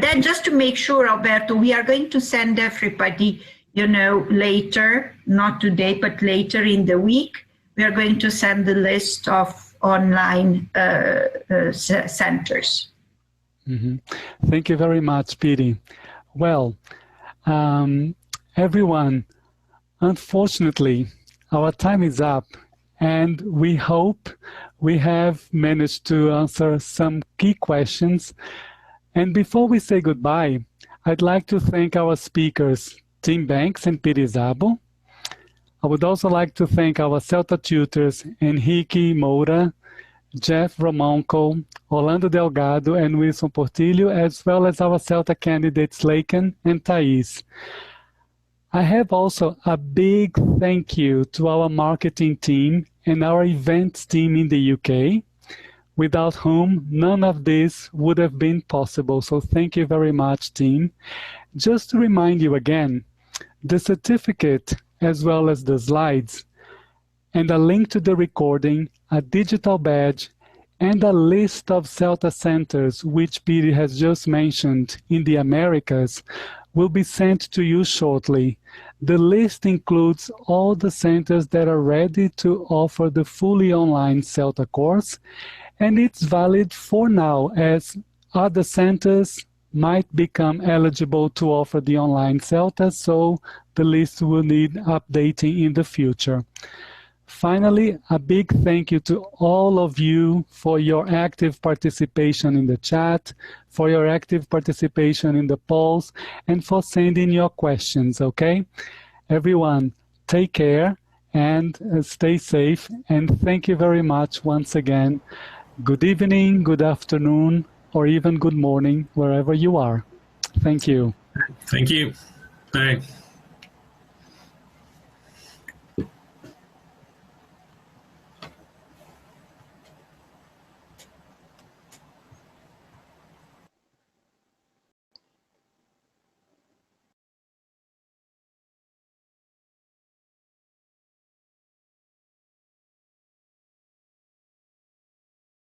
then just to make sure, Alberto, we are going to send everybody, later, not today, but later in the week, we are going to send the list of online centers. Thank you very much, Piri. Well, everyone, unfortunately, our time is up, and we hope we have managed to answer some key questions. And before we say goodbye, I'd like to thank our speakers, Tim Banks and Piri Szabo. I would also like to thank our CELTA tutors, Henrique Moura, Jeff Romanco, Orlando Delgado, and Wilson Portillo, as well as our CELTA candidates, Laken and Thais. I have also a big thank you to our marketing team and our events team in the UK, without whom none of this would have been possible. So thank you very much, team. Just to remind you again, the certificate, as well as the slides, and a link to the recording, a digital badge, and a list of CELTA centers, which Piri has just mentioned in the Americas, will be sent to you shortly. The list includes all the centers that are ready to offer the fully online CELTA course, and it's valid for now, as other centers might become eligible to offer the online CELTA, so the list will need updating in the future. Finally, a big thank you to all of you for your active participation in the chat, for your active participation in the polls, and for sending your questions, okay? Everyone, take care and stay safe, and thank you very much once again. Good evening, good afternoon, or even good morning, wherever you are. Thank you. Thank you. Bye.